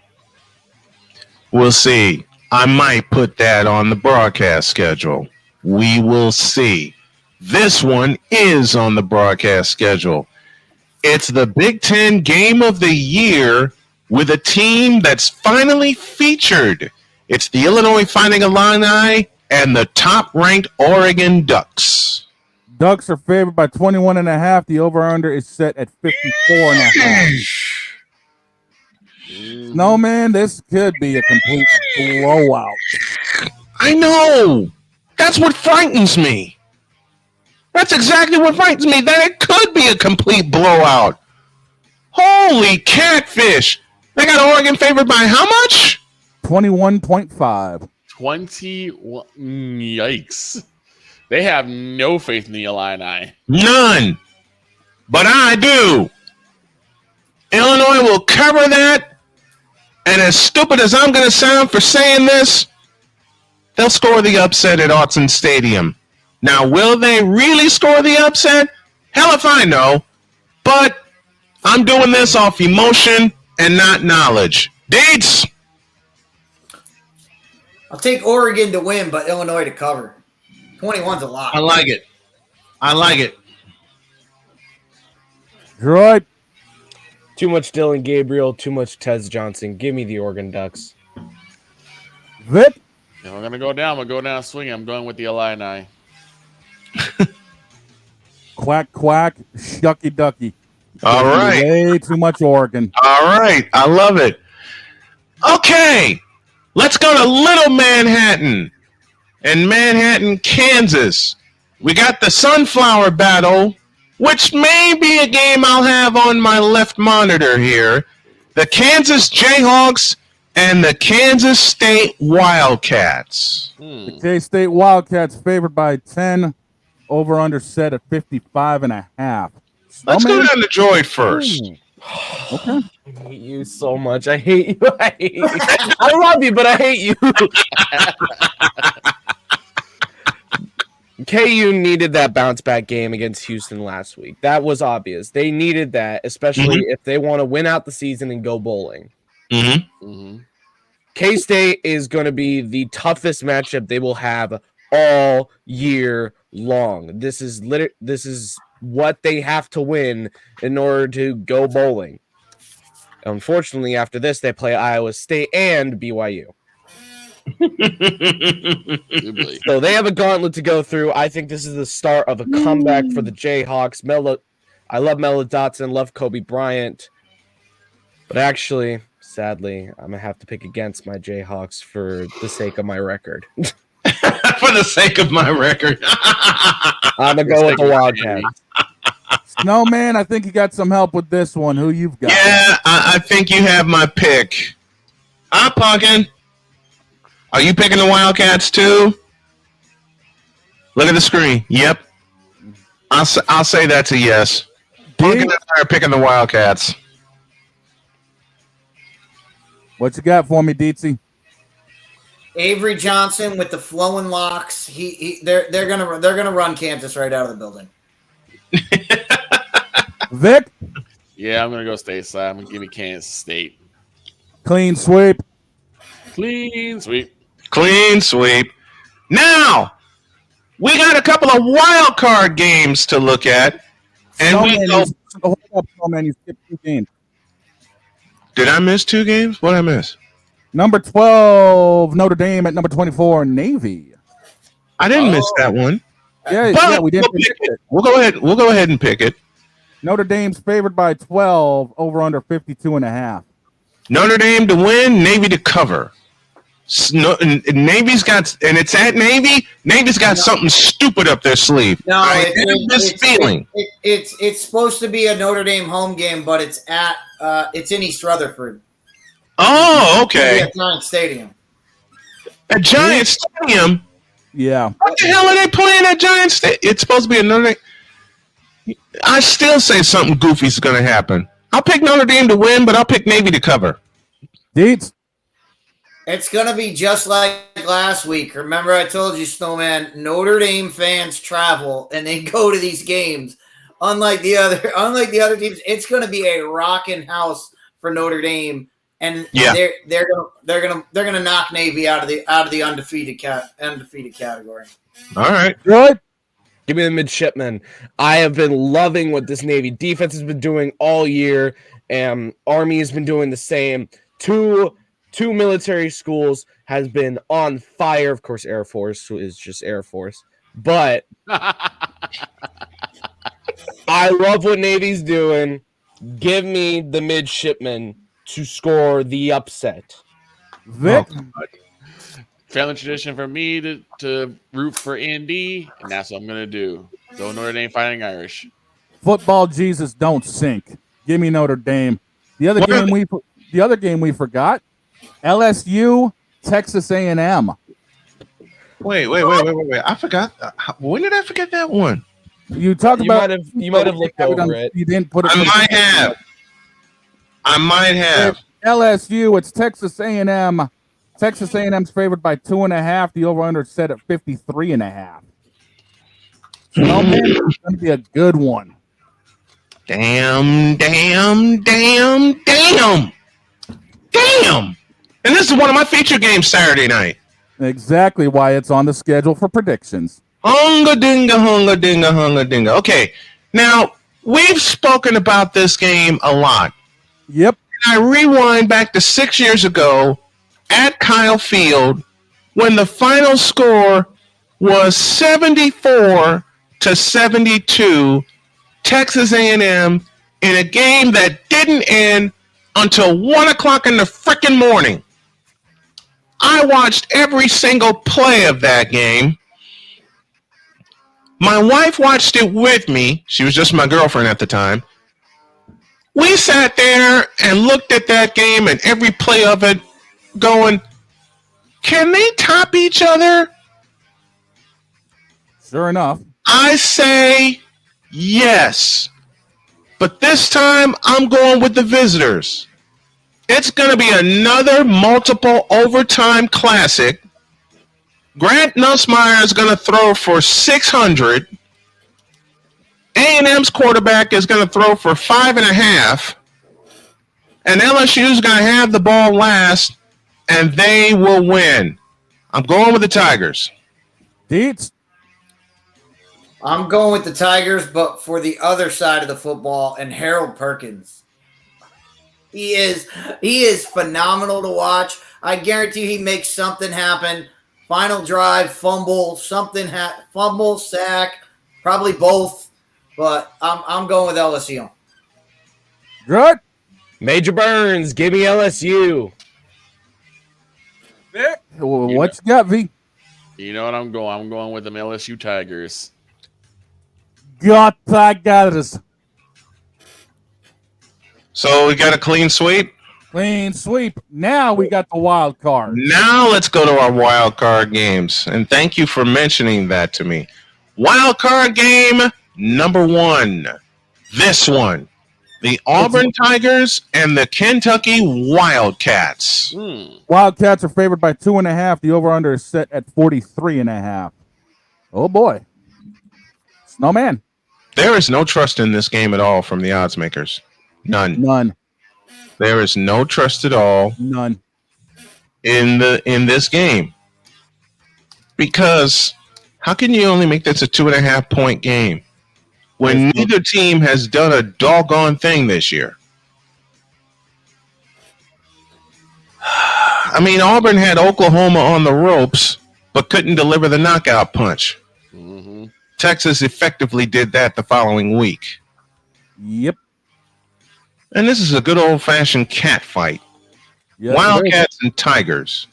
Speaker 3: We'll see. I might put that on the broadcast schedule. We will see. This one is on the broadcast schedule. It's the Big Ten Game of the Year with a team that's finally featured. It's the Illinois Fighting Illini and the top-ranked Oregon Ducks.
Speaker 1: Ducks are favored by 21.5. The over-under is set at 54.5. Snowman, this could be a complete blowout.
Speaker 3: I know. That's what frightens me. That's exactly what frightens me, that it could be a complete blowout. Holy catfish. They got Oregon favored by how much?
Speaker 1: 21.5.
Speaker 2: 21. Yikes. They have no faith in the Illini.
Speaker 3: None. But I do. Illinois will cover that. And as stupid as I'm going to sound for saying this, they'll score the upset at Autzen Stadium. Now, will they really score the upset? Hell if I know. But I'm doing this off emotion and not knowledge. Dates?
Speaker 23: I'll take Oregon to win, but Illinois to cover. 21's a lot.
Speaker 3: I like it. I like it.
Speaker 1: Droid.
Speaker 4: Too much Dylan Gabriel, too much Tez Johnson. Give me the Oregon Ducks.
Speaker 1: Vip.
Speaker 2: If I'm going to go down, I'm going to go down swinging. I'm going with the Illini.
Speaker 1: Quack, quack, shucky ducky.
Speaker 3: All right.
Speaker 1: Way too much Oregon.
Speaker 3: All right. I love it. Okay. Let's go to Little Manhattan in Manhattan, Kansas. We got the Sunflower Battle, which may be a game I'll have on my left monitor here. The Kansas Jayhawks and the Kansas State Wildcats.
Speaker 1: The K-State Wildcats favored by 10. Over under set at 55.5.
Speaker 3: Let's go down to Droid first.
Speaker 1: Okay.
Speaker 4: I hate you so much. I hate you. I hate you. I love you, but I hate you. KU needed that bounce back game against Houston last week. That was obvious. They needed that, especially if they want to win out the season and go bowling. K-State is going to be the toughest matchup they will have all year long. This is what they have to win in order to go bowling. Unfortunately, after this, they play Iowa State and BYU. So they have a gauntlet to go through. I think this is the start of a comeback for the Jayhawks. I love Melo Dotson, love Kobe Bryant. But actually, sadly, I'm going to have to pick against my Jayhawks for the sake of my record.
Speaker 3: For the sake of my record.
Speaker 4: I'm going to go with the Wildcats.
Speaker 1: Snowman, I think you got some help with this one. Who you've got?
Speaker 3: Yeah, I think you have my pick. I'm Pumpkin. Are you picking the Wildcats too? Look at the screen. Yep. I'll say that's a yes. Pumpkin and I are picking the Wildcats.
Speaker 1: What you got for me, Deetsy?
Speaker 23: Avery Johnson with the flowing locks. They're gonna run Kansas right out of the building.
Speaker 1: Vic?
Speaker 2: Yeah, I'm going to go stateside. I'm going to give me Kansas State.
Speaker 1: Clean sweep.
Speaker 2: Clean sweep.
Speaker 3: Clean sweep. Now, we got a couple of wild card games to look at. And
Speaker 1: Hold up, Snowman, you skipped 2 games.
Speaker 3: Did I miss 2 games? What did I miss?
Speaker 1: Number 12, Notre Dame at number 24, Navy.
Speaker 3: I didn't miss that one.
Speaker 1: Yeah, we didn't pick it.
Speaker 3: We'll go ahead and pick it.
Speaker 1: Notre Dame's favored by 12, over under 52.5.
Speaker 3: Notre Dame to win, Navy to cover. Navy's got, and it's at Navy. Navy's got something stupid up their sleeve.
Speaker 23: No,
Speaker 3: I have this feeling.
Speaker 23: It's supposed to be a Notre Dame home game, but it's in East Rutherford.
Speaker 3: Oh, okay.
Speaker 23: At Giant Stadium.
Speaker 3: At Giant Stadium.
Speaker 1: Yeah.
Speaker 3: What the hell are they playing at Giant Stadium? It's supposed to be a Notre Dame. I still say something goofy is going to happen. I'll pick Notre Dame to win, but I'll pick Navy to cover.
Speaker 1: Deets.
Speaker 23: It's going to be just like last week. Remember I told you, Snowman, Notre Dame fans travel and they go to these games. Unlike the other teams, it's going to be a rocking house for Notre Dame, and they're gonna knock Navy out of the undefeated category.
Speaker 3: All right,
Speaker 1: good.
Speaker 4: Give me the midshipmen. I have been loving what this Navy defense has been doing all year, and Army has been doing the same. Two military schools has been on fire. Of course, Air Force is just Air Force, But I love what Navy's doing. Give me the midshipmen to score the upset.
Speaker 1: Vic?
Speaker 2: Family tradition for me to root for ND, and that's what I'm going to do. Go Notre Dame Fighting Irish.
Speaker 1: Football Jesus don't sink. Give me Notre Dame. The other game we forgot, LSU, Texas A&M.
Speaker 3: Wait. I forgot. When did I forget that one?
Speaker 1: You talked about
Speaker 4: you might have looked over it.
Speaker 1: You didn't put it.
Speaker 3: I might have.
Speaker 1: LSU, it's Texas A&M. Texas A&M's favored by 2.5. The over/under set at 53.5. Snowman, it's going to be a good one.
Speaker 3: Damn. And this is one of my feature games Saturday night.
Speaker 1: Exactly why it's on the schedule for predictions.
Speaker 3: Hunga dinga. Okay, now we've spoken about this game a lot.
Speaker 1: Yep.
Speaker 3: And I rewind back to 6 years ago at Kyle Field when the final score was 74-72, Texas A&M, in a game that didn't end until 1 o'clock in the frickin' morning. I watched every single play of that game. My wife watched it with me. She was just my girlfriend at the time. We sat there and looked at that game and every play of it going, can they top each other?
Speaker 1: Sure enough.
Speaker 3: I say yes. But this time, I'm going with the visitors. It's going to be another multiple overtime classic. Grant Nussmeier is going to throw for 600. A&M's quarterback is going to throw for 5.5. And LSU is going to have the ball last, and they will win. I'm going with the Tigers.
Speaker 1: Deets?
Speaker 23: I'm going with the Tigers, but for the other side of the football, and Harold Perkins. He is phenomenal to watch. I guarantee he makes something happen. Final drive, fumble, fumble, sack, probably both. But I'm going with LSU.
Speaker 1: Good.
Speaker 4: Major Burns, give me LSU.
Speaker 1: Vic, what you got, V?
Speaker 2: You know what I'm going? I'm going with them LSU Tigers.
Speaker 1: Got Tigers.
Speaker 3: So we got a clean sweep?
Speaker 1: Clean sweep. Now we got the wild card.
Speaker 3: Now let's go to our wild card games. And thank you for mentioning that to me. Wild card game number 1. This one. The Auburn Tigers and the Kentucky Wildcats.
Speaker 1: Wildcats are favored by 2.5. The over-under is set at 43.5. Oh, boy. Snowman.
Speaker 3: There is no trust in this game at all from the odds makers. None. There is no trust at all.
Speaker 1: None.
Speaker 3: In this game. Because how can you only make this a 2.5 point game when neither team has done a doggone thing this year? I mean, Auburn had Oklahoma on the ropes, but couldn't deliver the knockout punch.
Speaker 2: Mm-hmm.
Speaker 3: Texas effectively did that the following week.
Speaker 1: Yep.
Speaker 3: And this is a good old-fashioned cat fight.
Speaker 1: Yes,
Speaker 3: Wildcats and Tigers.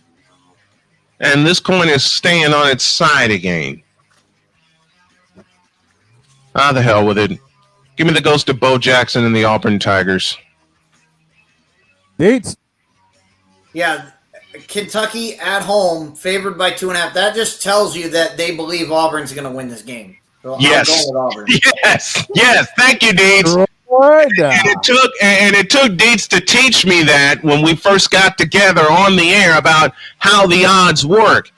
Speaker 3: And this coin is staying on its side again. The hell with it. Give me the ghost of Bo Jackson and the Auburn Tigers.
Speaker 1: Dates.
Speaker 23: Yeah, Kentucky at home, favored by 2.5. That just tells you that they believe Auburn's going to win this game. So
Speaker 3: Yes.
Speaker 23: I'm going with Auburn.
Speaker 3: Yes. Thank you, Deeds. And it took Deeds to teach me that when we first got together on the air about how the odds work.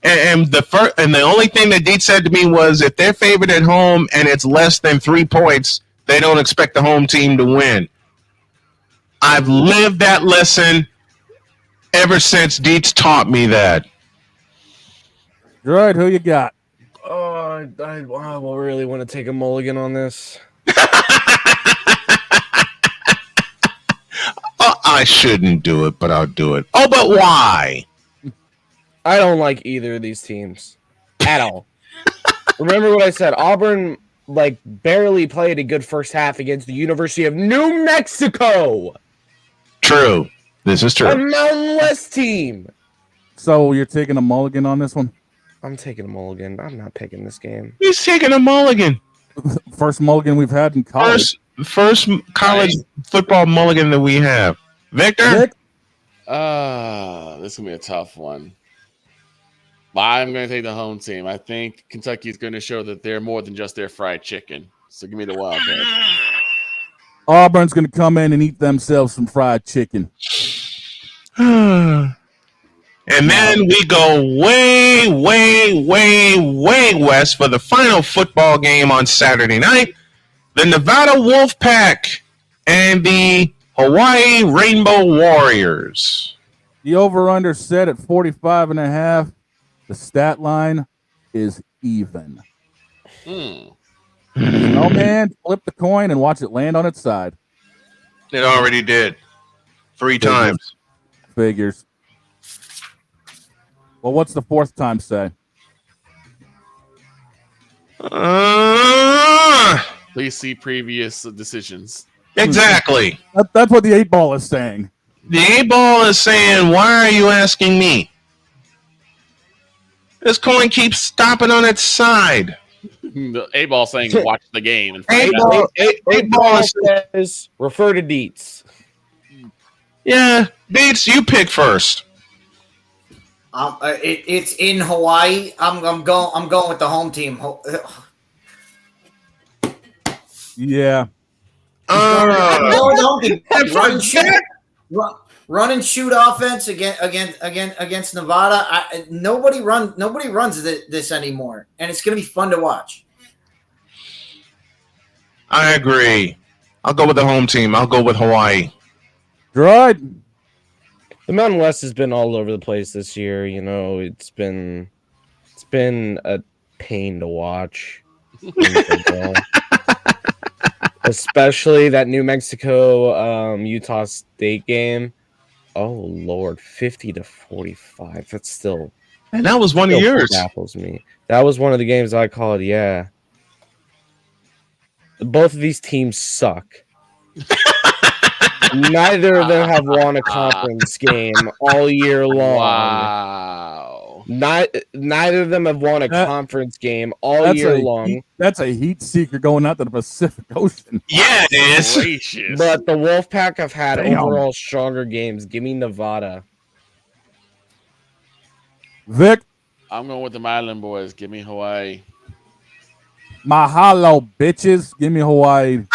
Speaker 3: And the only thing that Deeds said to me was if they're favored at home and it's less than 3 points, they don't expect the home team to win. I've lived that lesson ever since Deets taught me that.
Speaker 1: Good. Who you got?
Speaker 4: I really want to take a mulligan on this.
Speaker 3: I shouldn't do it, but I'll do it. Oh, but why?
Speaker 4: I don't like either of these teams at all. Remember what I said. Auburn barely played a good first half against the University of New Mexico.
Speaker 3: True. This is true.
Speaker 4: A Mountain West team.
Speaker 1: So you're taking a mulligan on this one?
Speaker 4: I'm taking a mulligan. I'm not picking this game.
Speaker 3: He's taking a mulligan.
Speaker 1: First mulligan we've had in college.
Speaker 3: First college football mulligan that we have. Victor?
Speaker 1: Vic?
Speaker 2: This is going to be a tough one. I'm going to take the home team. I think Kentucky is going to show that they're more than just their fried chicken. So give me the Wildcats.
Speaker 1: Auburn's going to come in and eat themselves some fried chicken.
Speaker 3: And then we go way, way, way, way west for the final football game on Saturday night. The Nevada Wolfpack and the Hawaii Rainbow Warriors.
Speaker 1: The over-under set at 45.5. The stat line is even. Snowman, flip the coin and watch it land on its side.
Speaker 3: It already did. 3 times.
Speaker 1: Figures. Well, what's the fourth time say?
Speaker 2: Please see previous decisions.
Speaker 3: Exactly.
Speaker 1: That's what the 8 ball is saying.
Speaker 3: The 8 ball is saying, why are you asking me? This coin keeps stopping on its side.
Speaker 2: The 8 ball saying watch the game. And
Speaker 4: 8 ball says refer to Deets.
Speaker 3: Yeah, Deets, you pick first.
Speaker 23: It's in Hawaii. I'm going with the home team.
Speaker 1: Yeah.
Speaker 23: Run and shoot offense against Nevada. Nobody runs this anymore, and it's going to be fun to watch.
Speaker 3: I agree. I'll go with the home team. I'll go with Hawaii.
Speaker 1: Right.
Speaker 4: The Mountain West has been all over the place this year. You know, it's been a pain to watch. Especially that New Mexico Utah State game. Oh Lord, 50-45. That's still,
Speaker 3: and that was one of yours.
Speaker 4: Baffles me. That was one of the games I called. Yeah, both of these teams suck. Neither of them have won a conference game all year long.
Speaker 2: Wow.
Speaker 4: Neither of them have won a conference game all year long.
Speaker 1: That's a heat seeker going out to the Pacific Ocean.
Speaker 3: Yeah, it is.
Speaker 2: Gracious.
Speaker 4: But the Wolfpack have had overall stronger games. Give me Nevada.
Speaker 1: Vic?
Speaker 2: I'm going with the Island Boys. Give me Hawaii.
Speaker 1: Mahalo, bitches. Give me Hawaii.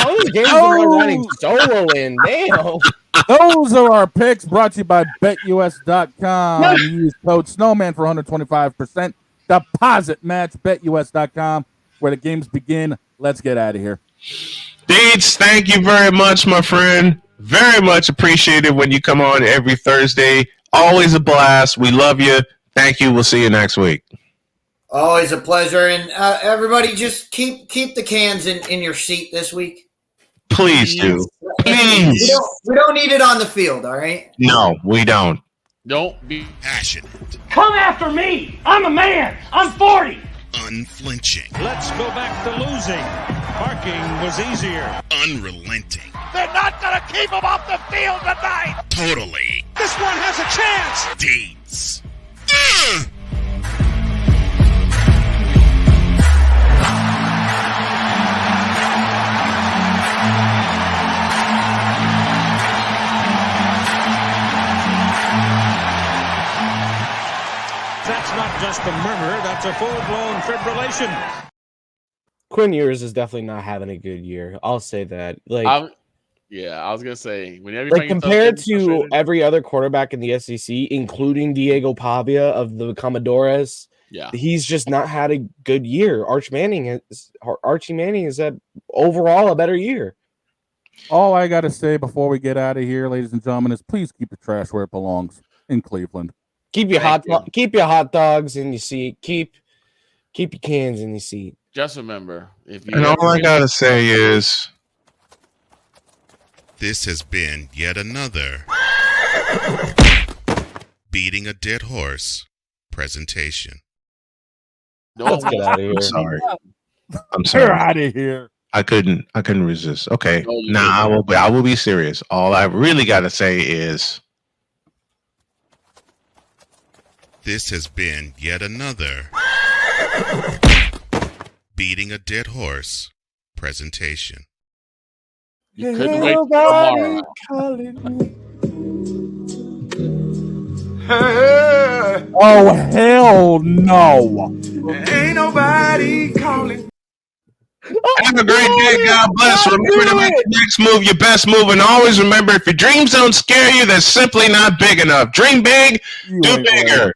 Speaker 4: Those games are running solo in. Damn.
Speaker 1: Those are our picks brought to you by BetUS.com. Use code Snowman for 125% deposit match. BetUS.com, where the games begin. Let's get out of here.
Speaker 3: Deeds, thank you very much, my friend. Very much appreciated when you come on every Thursday. Always a blast. We love you. Thank you. We'll see you next week.
Speaker 23: Always a pleasure. And everybody, just keep the cans in your seat this week.
Speaker 3: Please do. Please.
Speaker 23: We don't need it on the field, all right?
Speaker 3: No, we don't.
Speaker 2: Don't be
Speaker 13: passionate.
Speaker 5: Come after me. I'm a man. I'm 40.
Speaker 13: Unflinching.
Speaker 5: Let's go back to losing. Parking was easier.
Speaker 13: Unrelenting.
Speaker 5: They're not going to keep him off the field tonight.
Speaker 13: Totally.
Speaker 5: This one has a chance.
Speaker 13: Deeds.
Speaker 5: That's not just a murmur, that's a full-blown fibrillation.
Speaker 4: Quinn Ewers is definitely not having a good year. I'll say that.
Speaker 2: I was gonna say whenever
Speaker 4: compared to every other quarterback in the SEC, including Diego Pavia of the Commodores, he's just not had a good year. Archie Manning has had overall a better year.
Speaker 1: All I got to say before we get out of here, ladies and gentlemen, is please keep the trash where it belongs in Cleveland.
Speaker 4: Keep your hot dogs in your seat. Keep your cans in your seat.
Speaker 2: Just remember, if you
Speaker 3: and all I gotta say is,
Speaker 13: this has been yet another Beating a Dead Horse presentation.
Speaker 4: Let's get out of here.
Speaker 3: I'm sorry. I'm
Speaker 1: Get
Speaker 3: sorry.
Speaker 1: out of here.
Speaker 3: I couldn't resist. Okay.
Speaker 2: No, you
Speaker 3: Now
Speaker 2: couldn't.
Speaker 3: I will be serious. All I really got to say is
Speaker 13: This has been yet another Beating a Dead Horse presentation.
Speaker 2: You couldn't wait till tomorrow.
Speaker 1: Oh, hell no.
Speaker 22: Ain't nobody calling.
Speaker 3: have a great day. God bless. Remember to make the next move your best move. And always remember, if your dreams don't scare you, they're simply not big enough. Dream big, do bigger.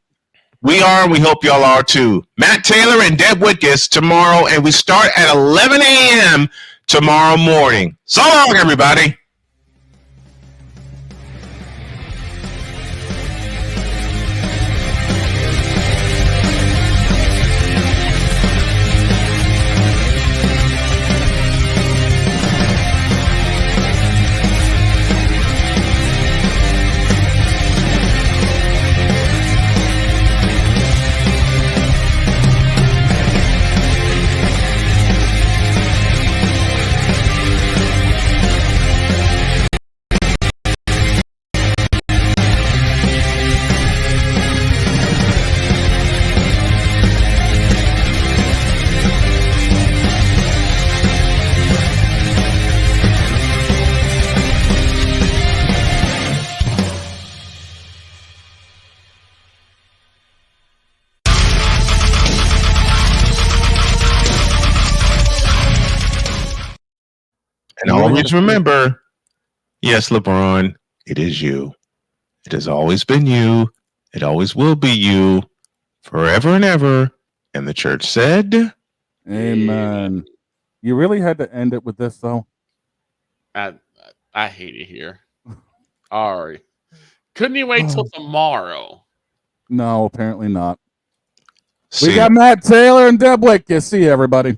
Speaker 3: We are, and we hope y'all are too. Matt Taylor and Deb Whitkus tomorrow, and we start at 11 a.m. tomorrow morning. So long, everybody. And always remember, yes, LeBron, it is you. It has always been you. It always will be you forever and ever. And the church said,
Speaker 1: Amen. You really had to end it with this, though?
Speaker 2: I hate it here. All right. Couldn't you wait till tomorrow?
Speaker 1: No, apparently not.
Speaker 3: See
Speaker 1: We got Matt Taylor and Deb Whitkus. See you, everybody.